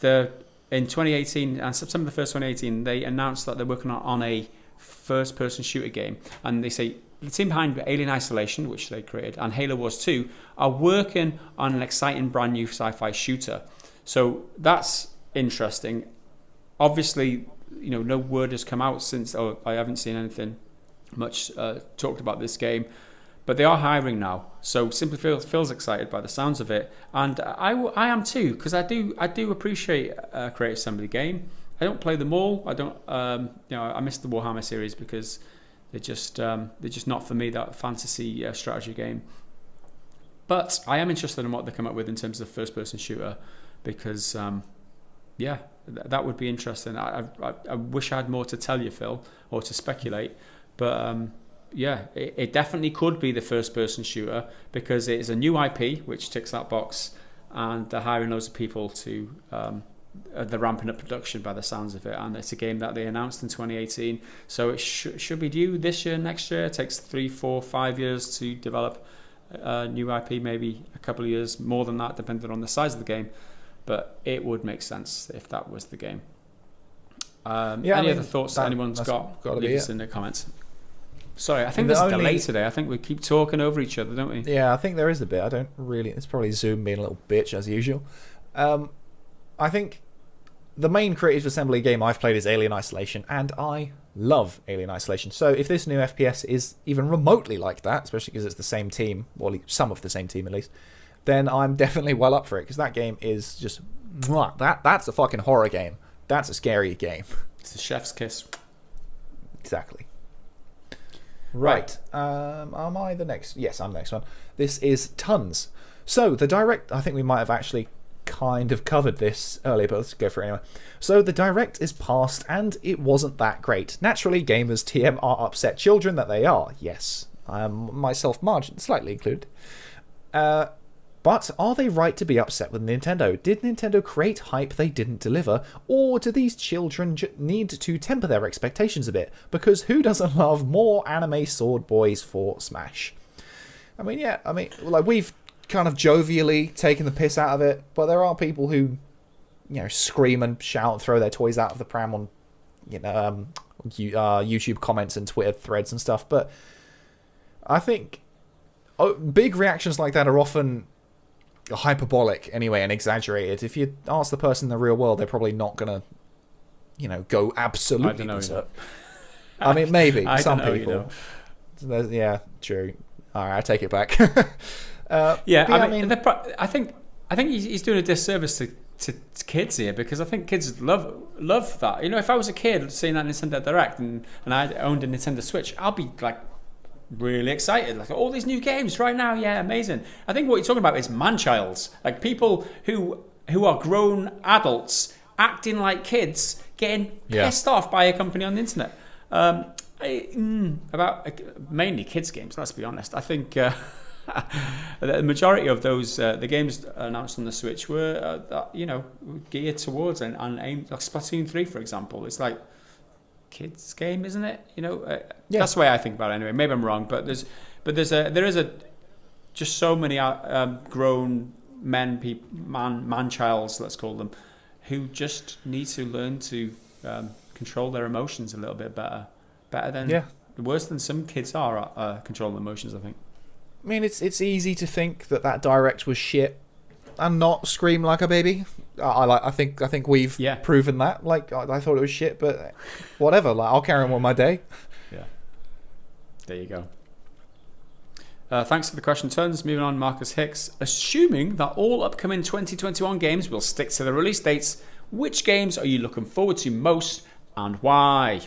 Speaker 2: in 2018 and September the 1st 2018 they announced that they're working on a first-person shooter game, and they say the team behind Alien Isolation, which they created, and Halo Wars 2 are working on an exciting brand new sci-fi shooter. So that's interesting. Obviously, no word has come out since, or I haven't seen anything much talked about this game, but they are hiring now. So Simply feels excited by the sounds of it, and I am too, because I do appreciate a Creative Assembly game. I don't play them all. I don't. I missed the Warhammer series because they're just not for me, that fantasy strategy game. But I am interested in what they come up with in terms of first-person shooter, because that would be interesting. I wish I had more to tell you, Phil, or to speculate. But it definitely could be the first-person shooter, because it is a new IP which ticks that box, and they're hiring loads of people to. They're ramping up production by the sounds of it, and it's a game that they announced in 2018, so it should be due this year, next year. It takes 3, 4, 5 years to develop a new IP, maybe a couple of years more than that, depending on the size of the game, but it would make sense if that was the game. Any other thoughts that anyone's got? Leave us in the comments. Sorry, I think there's a delay today. I think we keep talking over each other, don't we?
Speaker 1: Yeah, I think there is a bit. It's probably Zoom being a little bitch as usual. I think the main Creative Assembly game I've played is Alien Isolation, and I love Alien Isolation. So if this new FPS is even remotely like that, especially because it's the same team, or some of the same team at least, then I'm definitely well up for it, because that game is just... That's a fucking horror game. That's a scary game.
Speaker 2: It's a chef's kiss.
Speaker 1: Exactly. Right. Am I the next? Yes, I'm the next one. This is Tons. So the Direct... I think we might have actually... kind of covered this earlier, but let's go for it anyway. So the Direct is past, and it wasn't that great. Naturally, gamers TM are upset children that they are. Yes, myself slightly included. But are they right to be upset with Nintendo? Did Nintendo create hype they didn't deliver, or do these children need to temper their expectations a bit? Because who doesn't love more anime sword boys for Smash? We've kind of jovially taking the piss out of it, but there are people who scream and shout and throw their toys out of the pram on YouTube comments and Twitter threads and stuff. But I think big reactions like that are often hyperbolic anyway and exaggerated. If you ask the person in the real world, they're probably not gonna go absolutely berserk. I mean, maybe some people. Yeah, true. All right, I take it back.
Speaker 2: I think he's doing a disservice to kids here, because I think kids love that. If I was a kid seeing that Nintendo Direct and I owned a Nintendo Switch, I'll be like really excited, like all these new games right now. Yeah, amazing. I think what you're talking about is man-childs, like people who are grown adults acting like kids, getting pissed off by a company on the internet. About mainly kids games. Let's be honest. I think. The majority of those the games announced on the Switch were geared towards and aimed, like Splatoon 3 for example. It's like kids game, isn't it? That's the way I think about it anyway. Maybe I'm wrong, but there is just so many grown man-childs, let's call them, who just need to learn to control their emotions a little bit better than worse than some kids are at controlling emotions, I think.
Speaker 1: I mean, it's easy to think that Direct was shit and not scream like a baby. I think we've proven that. Like, I thought it was shit, but whatever. Like, I'll carry on with my day.
Speaker 2: Yeah. There you go. Thanks for the question, Turns. Moving on, Marcus Hicks. Assuming that all upcoming 2021 games will stick to the release dates, which games are you looking forward to most and why?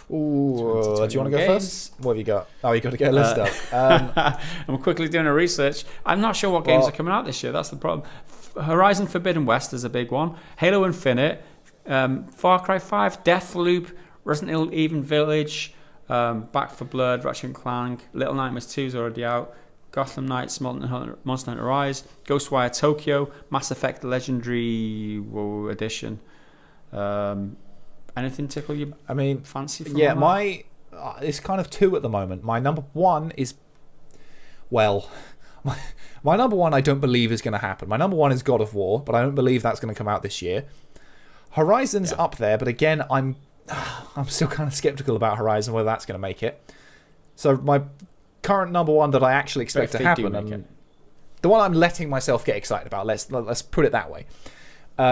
Speaker 1: Ooh, do you want to go first? What have you got? Oh, you got to get a list up.
Speaker 2: I'm quickly doing a research. I'm not sure what games are coming out this year. That's the problem. Horizon Forbidden West is a big one. Halo Infinite, Far Cry 5, Deathloop, Resident Evil Even Village, Back 4 Blood, Ratchet & Clank, Little Nightmares 2 is already out, Gotham Knights, Monster Hunter Rise, Ghostwire Tokyo, Mass Effect Legendary Edition. Anything tickle you?
Speaker 1: I mean,
Speaker 2: fancy? From
Speaker 1: my it's kind of two at the moment. My number one is, well, my number one I don't believe is going to happen. My number one is God of War, but I don't believe that's going to come out this year. Horizon's up there, but again, I'm still kind of skeptical about Horizon, whether that's going to make it. So my current number one that I actually expect to happen, and the one I'm letting myself get excited about, let's put it that way,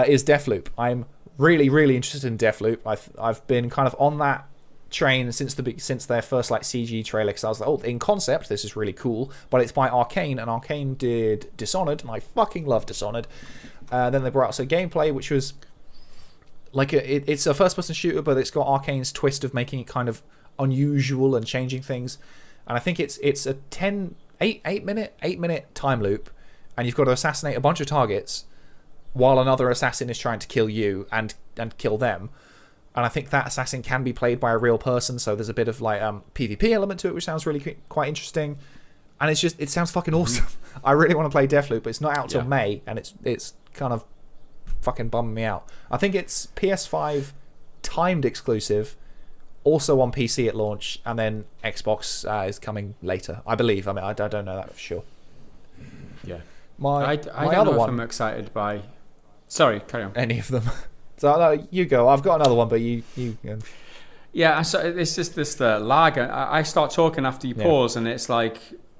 Speaker 1: is Deathloop. I'm really, really interested in Deathloop. I've been kind of on that train since their first like CG trailer, because I was like, oh, in concept this is really cool, but it's by Arcane, and Arcane did Dishonored, and I fucking love Dishonored. Then they brought out some gameplay which was like it's a first-person shooter, but it's got Arcane's twist of making it kind of unusual and changing things. And I think it's a 8-minute time loop, and you've got to assassinate a bunch of targets while another assassin is trying to kill you and kill them. And I think that assassin can be played by a real person, so there's a bit of like PvP element to it, which sounds really quite interesting. And it sounds fucking awesome. I really want to play Deathloop, but it's not out till May, and it's kind of fucking bumming me out. I think it's PS5 timed exclusive, also on PC at launch, and then Xbox is coming later, I believe. I mean, I don't know that for sure.
Speaker 2: Yeah.
Speaker 1: I
Speaker 2: don't know if I'm excited by... Sorry, carry on.
Speaker 1: Any of them. So you go. I've got another one, but you go.
Speaker 2: Yeah, so it's just this lag. I start talking after you pause, and it's like,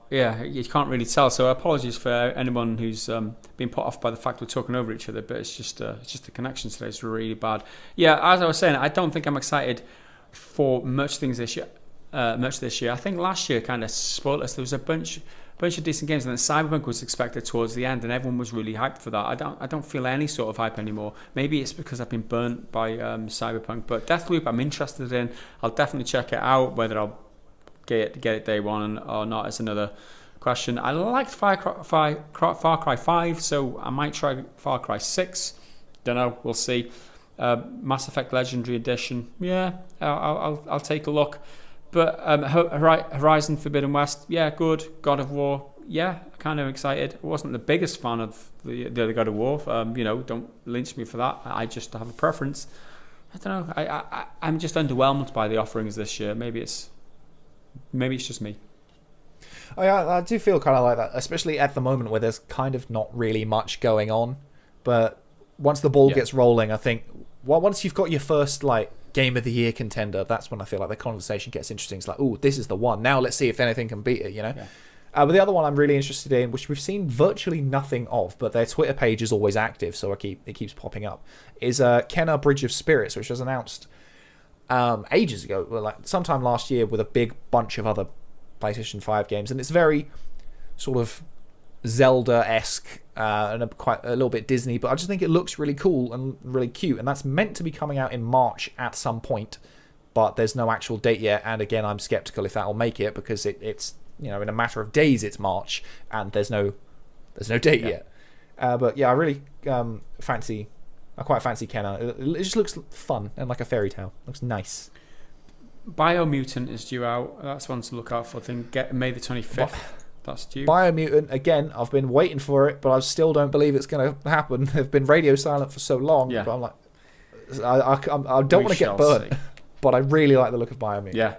Speaker 2: you can't really tell. So apologies for anyone who's been put off by the fact we're talking over each other, but it's just the connection today is really bad. Yeah, as I was saying, I don't think I'm excited for much this year. I think last year kind of spoiled us. There was a bunch of decent games, and then Cyberpunk was expected towards the end, and everyone was really hyped for that. I don't feel any sort of hype anymore. Maybe it's because I've been burnt by Cyberpunk, but Deathloop I'm interested in. I'll definitely check it out. Whether I'll get it day one or not is another question. I liked Far Cry 5, so I might try Far Cry 6. Don't know. We'll see. Mass Effect Legendary Edition. Yeah, I'll take a look. But Horizon Forbidden West, yeah, good. God of War, yeah, kind of excited. I wasn't the biggest fan of the other God of War. Don't lynch me for that. I just have a preference. I don't know. I'm just underwhelmed by the offerings this year. Maybe it's just me.
Speaker 1: Oh, yeah, I do feel kind of like that, especially at the moment where there's kind of not really much going on. But once the ball gets rolling, I think, once you've got your first like Game of the Year contender, that's when I feel like the conversation gets interesting. It's like, oh, this is the one. Now let's see if anything can beat it, you know? Yeah. But the other one I'm really interested in, which we've seen virtually nothing of, but their Twitter page is always active, so it keeps popping up, is Kenna Bridge of Spirits, which was announced ages ago, like sometime last year, with a big bunch of other PlayStation 5 games. And it's very sort of Zelda-esque and quite a little bit Disney, but I just think it looks really cool and really cute, and that's meant to be coming out in March at some point, but there's no actual date yet. And again, I'm skeptical if that'll make it, because it's in a matter of days it's March and there's no date yet. But yeah, I really quite fancy Kenna. It just looks fun and like a fairy tale. Looks nice.
Speaker 2: Biomutant is due out. That's one to look out for. I think May the 25th. That's due.
Speaker 1: Biomutant, again, I've been waiting for it, but I still don't believe it's going to happen. They've been radio silent for so long, but I'm like, I don't want to get burnt, but I really like the look of Biomutant.
Speaker 2: Yeah.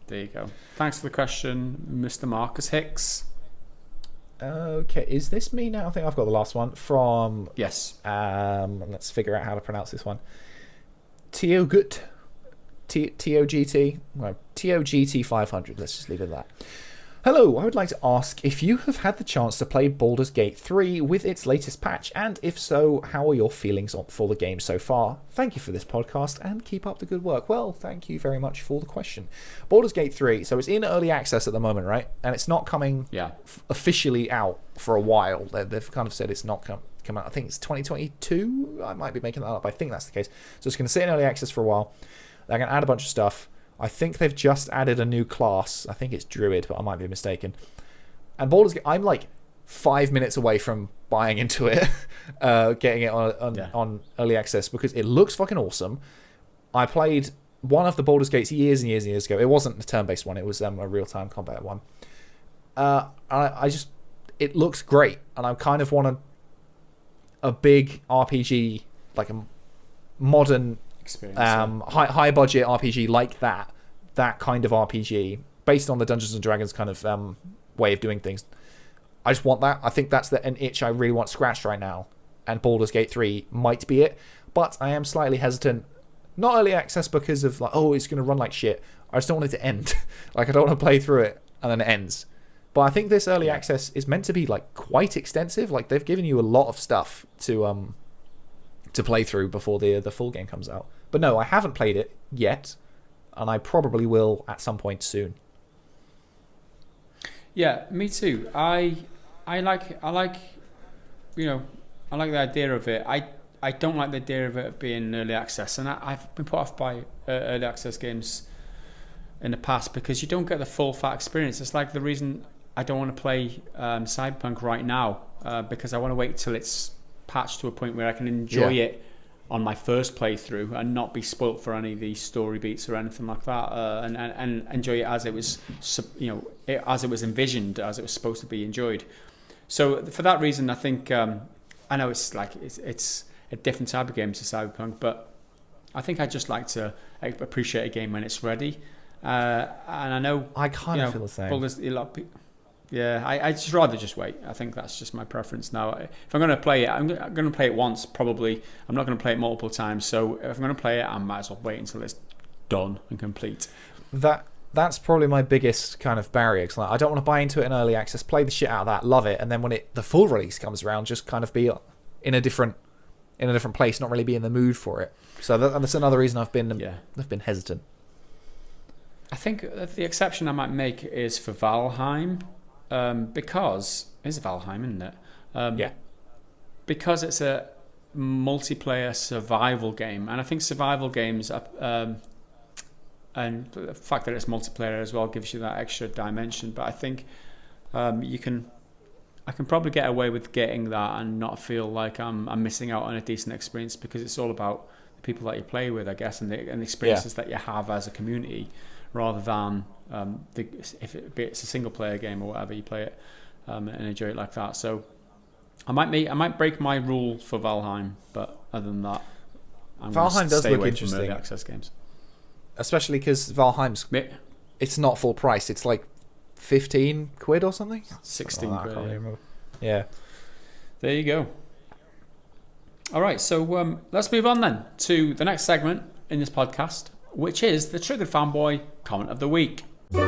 Speaker 2: There you go. Thanks for the question, Mr. Marcus Hicks.
Speaker 1: Okay, is this me now? I think I've got the last one from...
Speaker 2: Yes.
Speaker 1: Let's figure out how to pronounce this one. Togt. T-O-G-T. Well, T-O-G-T 500. Let's just leave it at that. Hello, I would like to ask if you have had the chance to play Baldur's Gate 3 with its latest patch, and if so, how are your feelings for the game so far? Thank you for this podcast, and keep up the good work. Well, thank you very much for the question. Baldur's Gate 3, so it's in early access at the moment, right? And it's not coming officially out for a while. They've kind of said it's not come out. I think it's 2022? I might be making that up. I think that's the case. So it's going to sit in early access for a while. They're going to add a bunch of stuff. I think they've just added a new class. I think it's Druid, but I might be mistaken. And Baldur's Gate, I'm like 5 minutes away from buying into it, getting it on early access because it looks fucking awesome. I played one of the Baldur's Gates years and years and years ago. It wasn't a turn-based one. It was a real-time combat one. It looks great, and I kind of want a big RPG, like a modern,
Speaker 2: experience,
Speaker 1: high budget RPG like that kind of RPG based on the Dungeons and Dragons kind of way of doing things. I just want that. I think that's an itch I really want scratched right now, and Baldur's Gate 3 might be it. But I am slightly hesitant. Not early access because of it's going to run like shit. I just don't want it to end. I don't want to play through it and then it ends. But I think this early access is meant to be quite extensive. They've given you a lot of stuff to play through before the full game comes out. But no, I haven't played it yet, and I probably will at some point soon.
Speaker 2: Yeah, me too. I like the idea of it. I don't like the idea of it being early access, and I've been put off by early access games in the past because you don't get the full fat experience. It's like the reason I don't want to play Cyberpunk right now because I want to wait till it's patched to a point where I can enjoy it on my first playthrough and not be spoilt for any of these story beats or anything like that, and enjoy it as it was, as it was envisioned, as it was supposed to be enjoyed. So for that reason, I think I know it's a different type of game to Cyberpunk, but I think I just like to appreciate a game when it's ready. And I know
Speaker 1: I kind of feel the same.
Speaker 2: I just rather just wait. I think that's just my preference now. If I'm going to play it, I'm going to play it once probably. I'm not going to play it multiple times. So if I'm going to play it, I might as well wait until it's done and complete.
Speaker 1: That's probably my biggest kind of barrier. Cause I don't want to buy into it in early access, play the shit out of that, love it, and then when the full release comes around, just kind of be in a different place, not really be in the mood for it. So that's another reason I've been hesitant.
Speaker 2: I think the exception I might make is for Valheim. Because it's Valheim, isn't it? Because it's a multiplayer survival game, and I think survival games are, and the fact that it's multiplayer as well gives you that extra dimension. But I think I can probably get away with getting that and not feel like I'm missing out on a decent experience because it's all about the people that you play with, I guess, and the experiences that you have as a community, rather than if it's a single player game or whatever, you play it and enjoy it like that. So I might break my rule for Valheim, but other than that,
Speaker 1: Valheim does look interesting.
Speaker 2: From early access games,
Speaker 1: especially because Valheim's it's not full price. It's like 15 quid or something.
Speaker 2: 16 quid.
Speaker 1: Yeah.
Speaker 2: There you go. All right, so let's move on then to the next segment in this podcast, which is the Triggered Fanboy Comment of the Week. All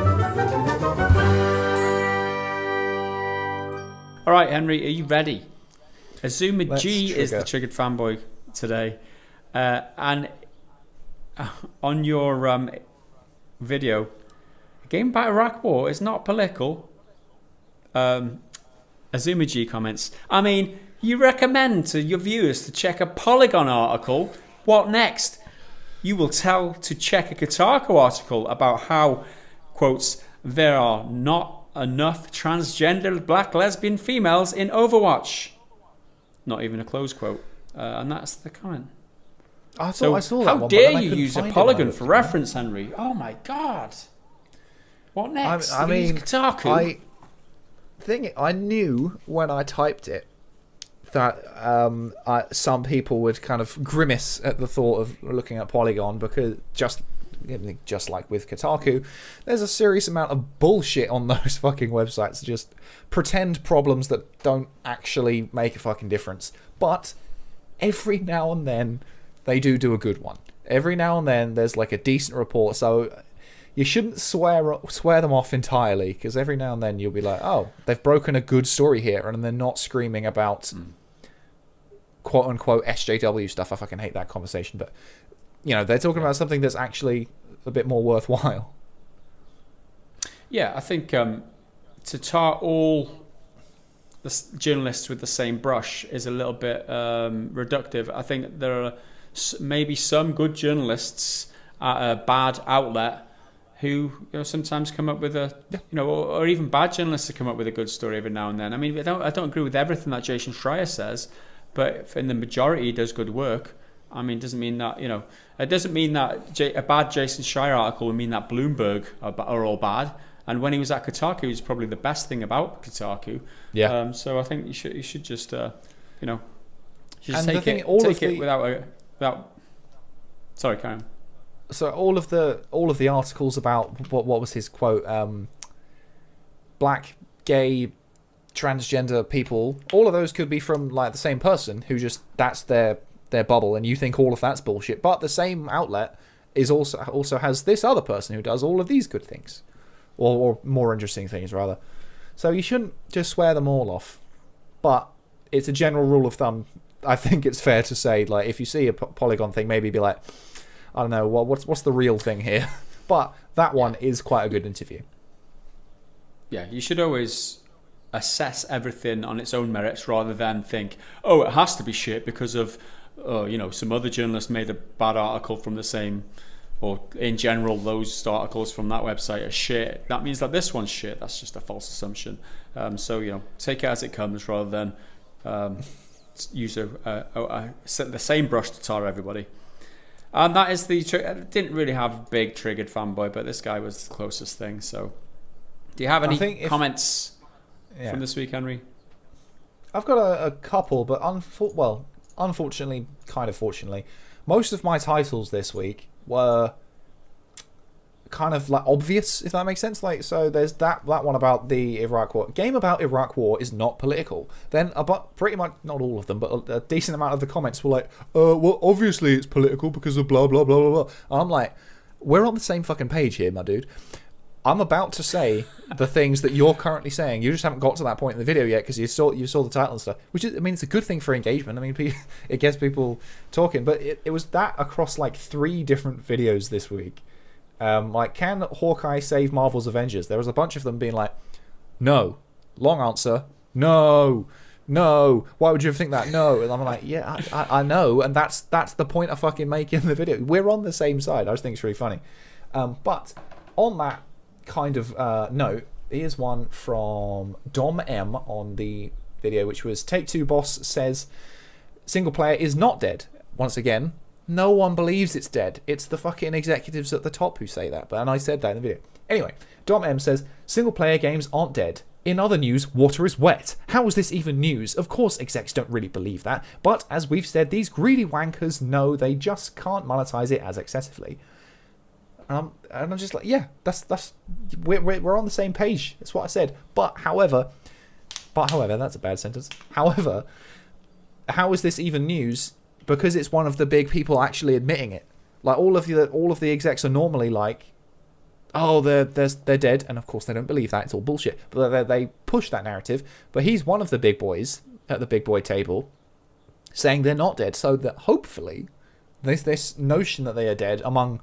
Speaker 2: right, Henry, are you ready? Azuma G is the Triggered Fanboy today. And on your video, a game about Iraq War is not political. Azuma G comments, I mean, you recommend to your viewers to check a Polygon article. What next? You will tell to check a Kotaku article about how, quotes, there are not enough transgender black lesbian females in Overwatch. Not even a close quote. And that's the comment.
Speaker 1: I saw that one.
Speaker 2: How dare you use a Polygon for reference, Henry? Oh my God. What next?
Speaker 1: I mean,
Speaker 2: Kotaku?
Speaker 1: I knew when I typed it that some people would kind of grimace at the thought of looking at Polygon because just like with Kotaku, there's a serious amount of bullshit on those fucking websites. Just pretend problems that don't actually make a fucking difference. But every now and then they do a good one. Every now and then there's like a decent report. So you shouldn't swear them off entirely, because every now and then you'll be like, oh, they've broken a good story here, and they're not screaming about quote-unquote SJW stuff. I fucking hate that conversation. But, they're talking about something that's actually a bit more worthwhile.
Speaker 2: Yeah, I think to tar all the journalists with the same brush is a little bit reductive. I think there are maybe some good journalists at a bad outlet who sometimes come up with or even bad journalists who come up with a good story every now and then. I mean, I don't agree with everything that Jason Schreier says, but if in the majority he does good work. I mean, it doesn't mean that it doesn't mean that a bad Jason Schreier article would mean that Bloomberg are all bad. And when he was at Kotaku, he was probably the best thing about Kotaku.
Speaker 1: Yeah.
Speaker 2: So I think you should just take it without. Sorry, Karen.
Speaker 1: So all of the articles about what was his quote, black, gay, transgender people, all of those could be from like the same person who just that's their bubble, and you think all of that's bullshit. But the same outlet is also has this other person who does all of these good things, or more interesting things rather. So you shouldn't just swear them all off. But it's a general rule of thumb. I think it's fair to say, like, if you see a Polygon thing, maybe be like, I don't know, what's the real thing here? But that one is quite a good interview.
Speaker 2: Yeah, you should always assess everything on its own merits rather than think, oh, it has to be shit because of, some other journalist made a bad article from the same, or in general, those articles from that website are shit. That means that this one's shit. That's just a false assumption. So, take it as it comes rather than use the same brush to tar everybody. And that is didn't really have big triggered fanboy, but this guy was the closest thing. So, do you have any comments from this week, Henry?
Speaker 1: I've got a couple, but unfortunately, kind of fortunately, most of my titles this week were kind of like obvious, if that makes sense. Like, so there's that one about the Iraq War. Game about Iraq War is not political. Then about pretty much not all of them, but a decent amount of the comments were like, well, obviously it's political because of blah blah blah blah blah. And I'm like, we're on the same fucking page here, my dude. I'm about to say the things that you're currently saying. You just haven't got to that point in the video yet because you saw the title and stuff. Which is, I mean, it's a good thing for engagement. I mean, it gets people talking. But it was that across like 3 different videos this week. Like, can Hawkeye save Marvel's Avengers? There was a bunch of them being like, no. Long answer, no. Why would you ever think that? No. And I'm like, yeah, I know. And that's the point I fucking make in the video. We're on the same side. I just think it's really funny. But on that kind of note, here's one from Dom M on the video, which was Take Two Boss says single player is not dead. Once again, no one believes it's dead. It's the fucking executives at the top who say that. And I said that in the video. Anyway, Dom M says single player games aren't dead. In other news, water is wet. How is this even news? Of course execs don't really believe that, but as we've said, these greedy wankers know they just can't monetize it as excessively. And I'm just like, yeah, that's we're on the same page. That's what I said. But however, that's a bad sentence. However, how is this even news? Because it's one of the big people actually admitting it. Like all of the execs are normally like, oh, they're dead, and of course they don't believe that. It's all bullshit. But they push that narrative. But he's one of the big boys at the big boy table, saying they're not dead. So that hopefully, this notion that they are dead among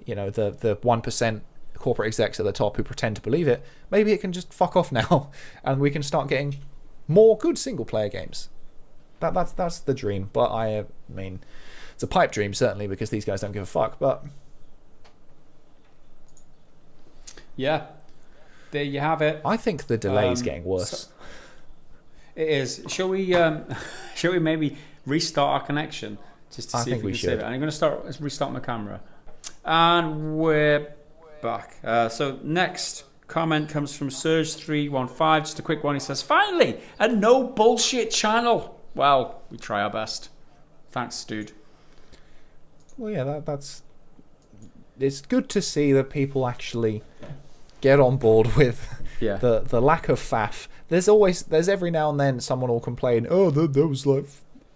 Speaker 1: the 1% corporate execs at the top who pretend to believe it, maybe it can just fuck off now, and we can start getting more good single player games. That's the dream. But I mean, it's a pipe dream certainly because these guys don't give a fuck. But
Speaker 2: yeah, there you have it.
Speaker 1: I think the delay is getting worse.
Speaker 2: It is. Shall we maybe restart our connection just to see if we can save it? I'm going to restart my camera. And we're back. So next comment comes from Surge315. Just a quick one. He says, finally, a no bullshit channel. Well, we try our best. Thanks, dude.
Speaker 1: Well, yeah, that's... It's good to see that people actually get on board with the lack of faff. There's every now and then someone will complain, oh, there was like...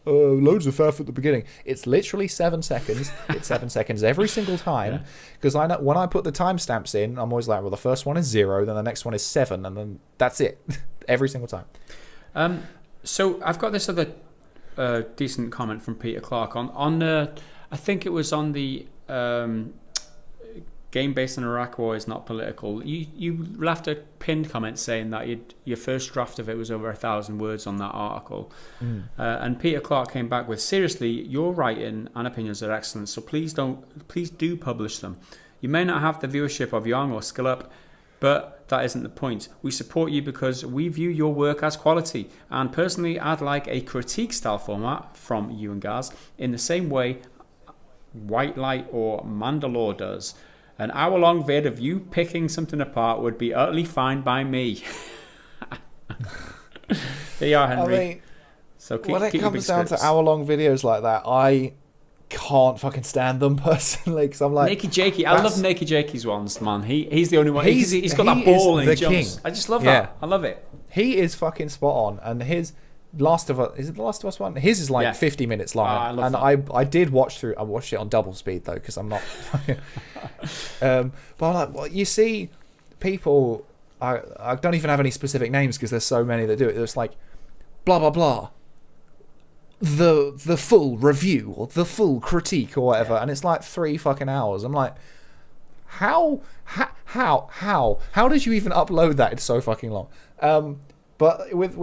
Speaker 1: loads of faff at the beginning. It's literally 7 seconds. It's 7 seconds every single time. Because I know when I put the timestamps in, I'm always like, well, the first one is 0, then the next one is 7, and then that's it. Every single time.
Speaker 2: So I've got this other decent comment from Peter Clark on I think it was on the game based on Iraq War is not political. You left a pinned comment saying that your first draft of it was over 1,000 words on that article. And Peter Clark came back with, seriously, your writing and opinions are excellent, so please do publish them. You may not have the viewership of Young or Skill Up, but that isn't the point. We support you because we view your work as quality. And personally, I'd like a critique style format from you and Gaz in the same way White Light or Mandalore does. An hour-long vid of you picking something apart would be utterly fine by me. There you are, Henry.
Speaker 1: I mean,
Speaker 2: so
Speaker 1: when it comes down to hour-long videos like that, I can't fucking stand them personally, because I'm like...
Speaker 2: Nakey Jakey. I love Nakey Jakey's ones, man. He's the only one. He's got that ball and he jumps. King. I just love that. I love it.
Speaker 1: He is fucking spot on. And his Last of Us... Is it the Last of Us one? His is like 50 minutes long.
Speaker 2: I love
Speaker 1: that. I did watch through... I watched it on double speed, though, because I'm not... but I'm like, well, you see people... I don't even have any specific names because there's so many that do it. It's like, blah, blah, blah. The full review or the full critique or whatever, and it's like 3 fucking hours. I'm like, how did you even upload that? It's so fucking long. But with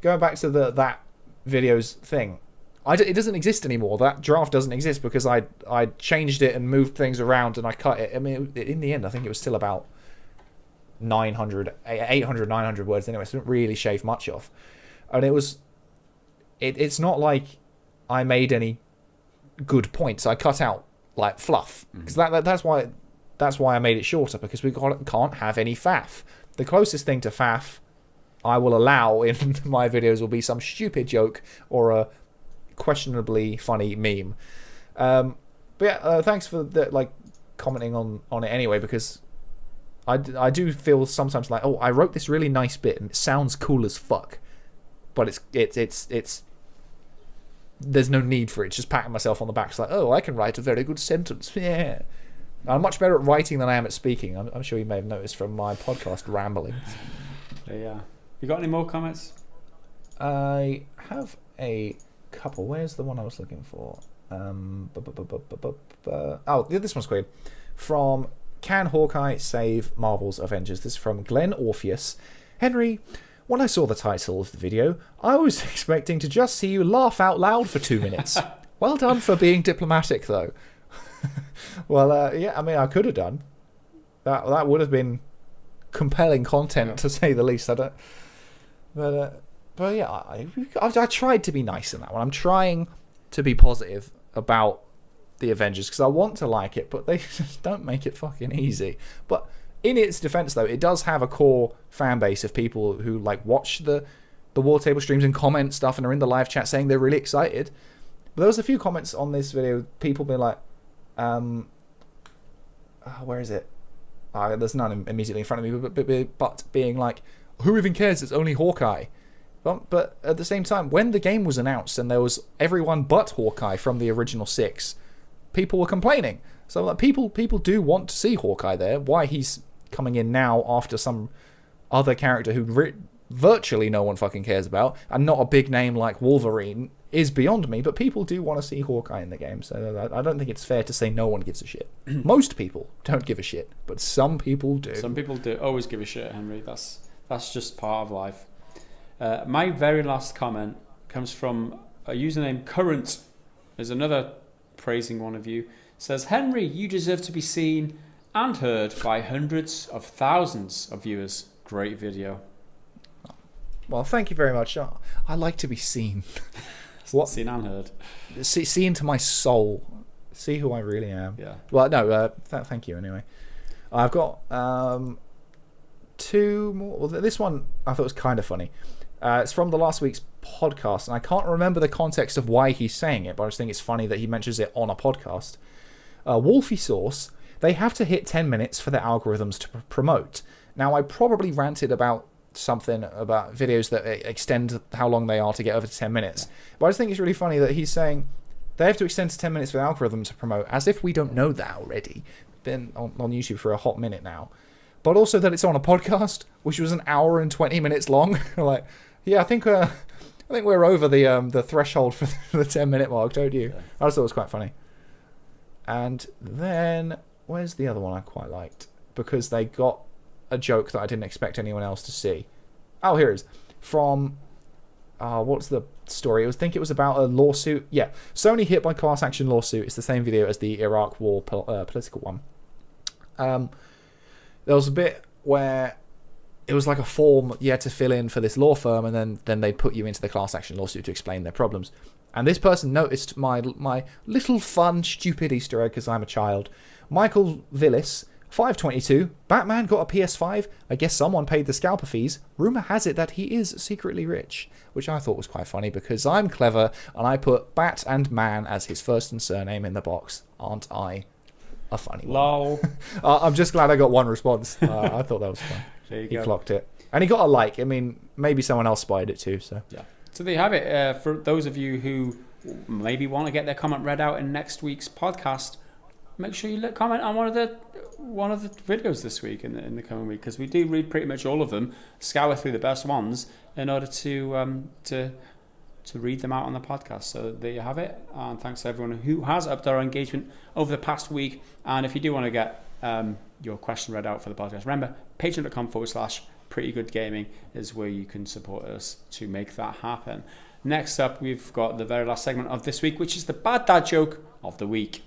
Speaker 1: going back to that videos thing, it doesn't exist anymore. That draft doesn't exist because I changed it and moved things around and I cut it. I mean, in the end, I think it was still about 900 words anyway, so it didn't really shave much off. And it was... It's not like I made any good points. I cut out like fluff because that's why I made it shorter, because we can't have any faff. The closest thing to faff I will allow in my videos will be some stupid joke or a questionably funny meme. But yeah, thanks for commenting on it anyway, because I do feel sometimes like, oh, I wrote this really nice bit and it sounds cool as fuck, but it's there's no need for it. It's just patting myself on the back. It's like, oh, I can write a very good sentence. Yeah. I'm much better at writing than I am at speaking. I'm sure you may have noticed from my podcast ramblings.
Speaker 2: Yeah. You got any more comments?
Speaker 1: I have a couple. Where's the one I was looking for? Oh, this one's quick. From Can Hawkeye Save Marvel's Avengers? This is from Glenn Orpheus. Henry, when I saw the title of the video, I was expecting to just see you laugh out loud for 2 minutes. Well done for being diplomatic, though. Well, yeah, I mean, I could have done. That would have been compelling content, to say the least. But yeah, I tried to be nice in that one. I'm trying to be positive about the Avengers because I want to like it, but they just don't make it fucking easy. But in its defense, though, it does have a core fan base of people who watch the War Table streams and comment stuff and are in the live chat saying they're really excited. But there was a few comments on this video, people being like, where is it? There's none immediately in front of me, but being like, who even cares? It's only Hawkeye. But at the same time, when the game was announced and there was everyone but Hawkeye from the original 6, people were complaining. So people do want to see Hawkeye there. Why he's coming in now after some other character who virtually no one fucking cares about, and not a big name like Wolverine, is beyond me, but people do want to see Hawkeye in the game, so I don't think it's fair to say no one gives a shit. Most people don't give a shit, but some people do.
Speaker 2: Some people do always give a shit, Henry. That's just part of life. My very last comment comes from a username Current. There's another praising one of you. Says, Henry, you deserve to be seen and heard by hundreds of thousands of viewers. Great video.
Speaker 1: Well, thank you very much. I like to be seen.
Speaker 2: What? Seen and heard.
Speaker 1: See into my soul. See who I really am.
Speaker 2: Yeah.
Speaker 1: Well, no, thank you anyway. I've got 2 more. Well, this one I thought was kind of funny. It's from the last week's podcast, and I can't remember the context of why he's saying it, but I just think it's funny that he mentions it on a podcast. Wolfie Sauce, they have to hit 10 minutes for the algorithms to promote. Now, I probably ranted about something about videos that extend how long they are to get over to 10 minutes. But I just think it's really funny that he's saying they have to extend to 10 minutes for the algorithm to promote, as if we don't know that already. Been on YouTube for a hot minute now. But also that it's on a podcast, which was an hour and 20 minutes long. Like, yeah, I think we're over the threshold for the 10-minute mark, don't you? Yeah. I just thought it was quite funny. And then, where's the other one I quite liked? Because they got a joke that I didn't expect anyone else to see. Oh, here it is. From, what's the story? I think it was about a lawsuit. Yeah, Sony hit by class action lawsuit. It's the same video as the Iraq War political one. there was a bit where it was like a form you had to fill in for this law firm, and then they put you into the class action lawsuit to explain their problems. And this person noticed my little fun, stupid Easter egg because I'm a child. Michael Villis, 522, Batman got a PS5. I guess someone paid the scalper fees. Rumour has it that he is secretly rich, which I thought was quite funny because I'm clever and I put Bat and Man as his first and surname in the box. Aren't I a funny one?
Speaker 2: Lol.
Speaker 1: I'm just glad I got one response. I thought that was fun.
Speaker 2: There you
Speaker 1: He
Speaker 2: go.
Speaker 1: clocked it. And he got a like. I mean, maybe someone else spotted it too. So
Speaker 2: Yeah. So there you have it. For those of you who maybe want to get their comment read out in next week's podcast, make sure you comment on one of the videos this week in the coming week, because we do read pretty much all of them, scour through the best ones in order to read them out on the podcast. So there you have it. And thanks to everyone who has upped our engagement over the past week. And if you do want to get your question read out for the podcast, remember patreon.com/prettygoodgaming is where you can support us to make that happen. Next up, we've got the very last segment of this week, which is the bad dad joke of the week.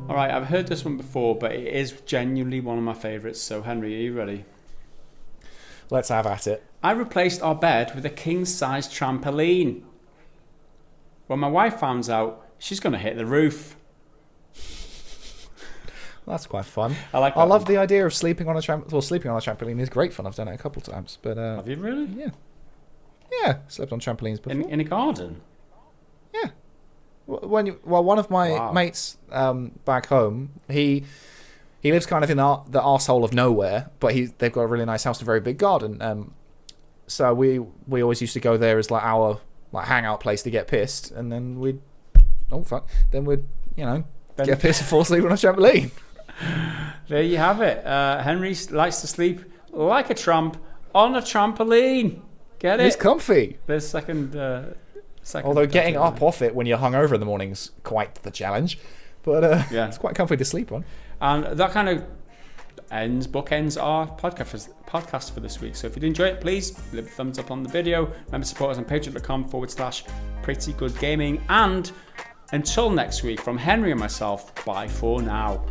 Speaker 2: All right, I've heard this one before, but it is genuinely one of my favourites. So, Henry, are you ready?
Speaker 1: let's have at it.
Speaker 2: I replaced our bed with a king-size trampoline. When my wife finds out, she's going to hit the roof.
Speaker 1: That's quite fun.
Speaker 2: I like that.
Speaker 1: I love the idea of sleeping on a trampoline. Well, sleeping on a trampoline is great fun. I've done it a couple of times. But
Speaker 2: Have you really?
Speaker 1: Yeah. Yeah, slept on trampolines before.
Speaker 2: In a garden?
Speaker 1: Yeah. One of my mates back home, he lives kind of in the arsehole of nowhere, but they've got a really nice house and a very big garden. So we always used to go there as like our hangout place to get pissed, and then we'd get pissed and fall asleep on a trampoline.
Speaker 2: There you have it. Henry likes to sleep like a tramp on a trampoline. Get it?
Speaker 1: It's comfy.
Speaker 2: The second.
Speaker 1: Although getting up off it when you're hungover in the morning's quite the challenge, but it's quite comfy to sleep on.
Speaker 2: And that kind of bookends our podcast for this week. So if you did enjoy it, please leave a thumbs up on the video. Remember to support us on patreon.com/prettygoodgaming. And until next week, from Henry and myself, bye for now.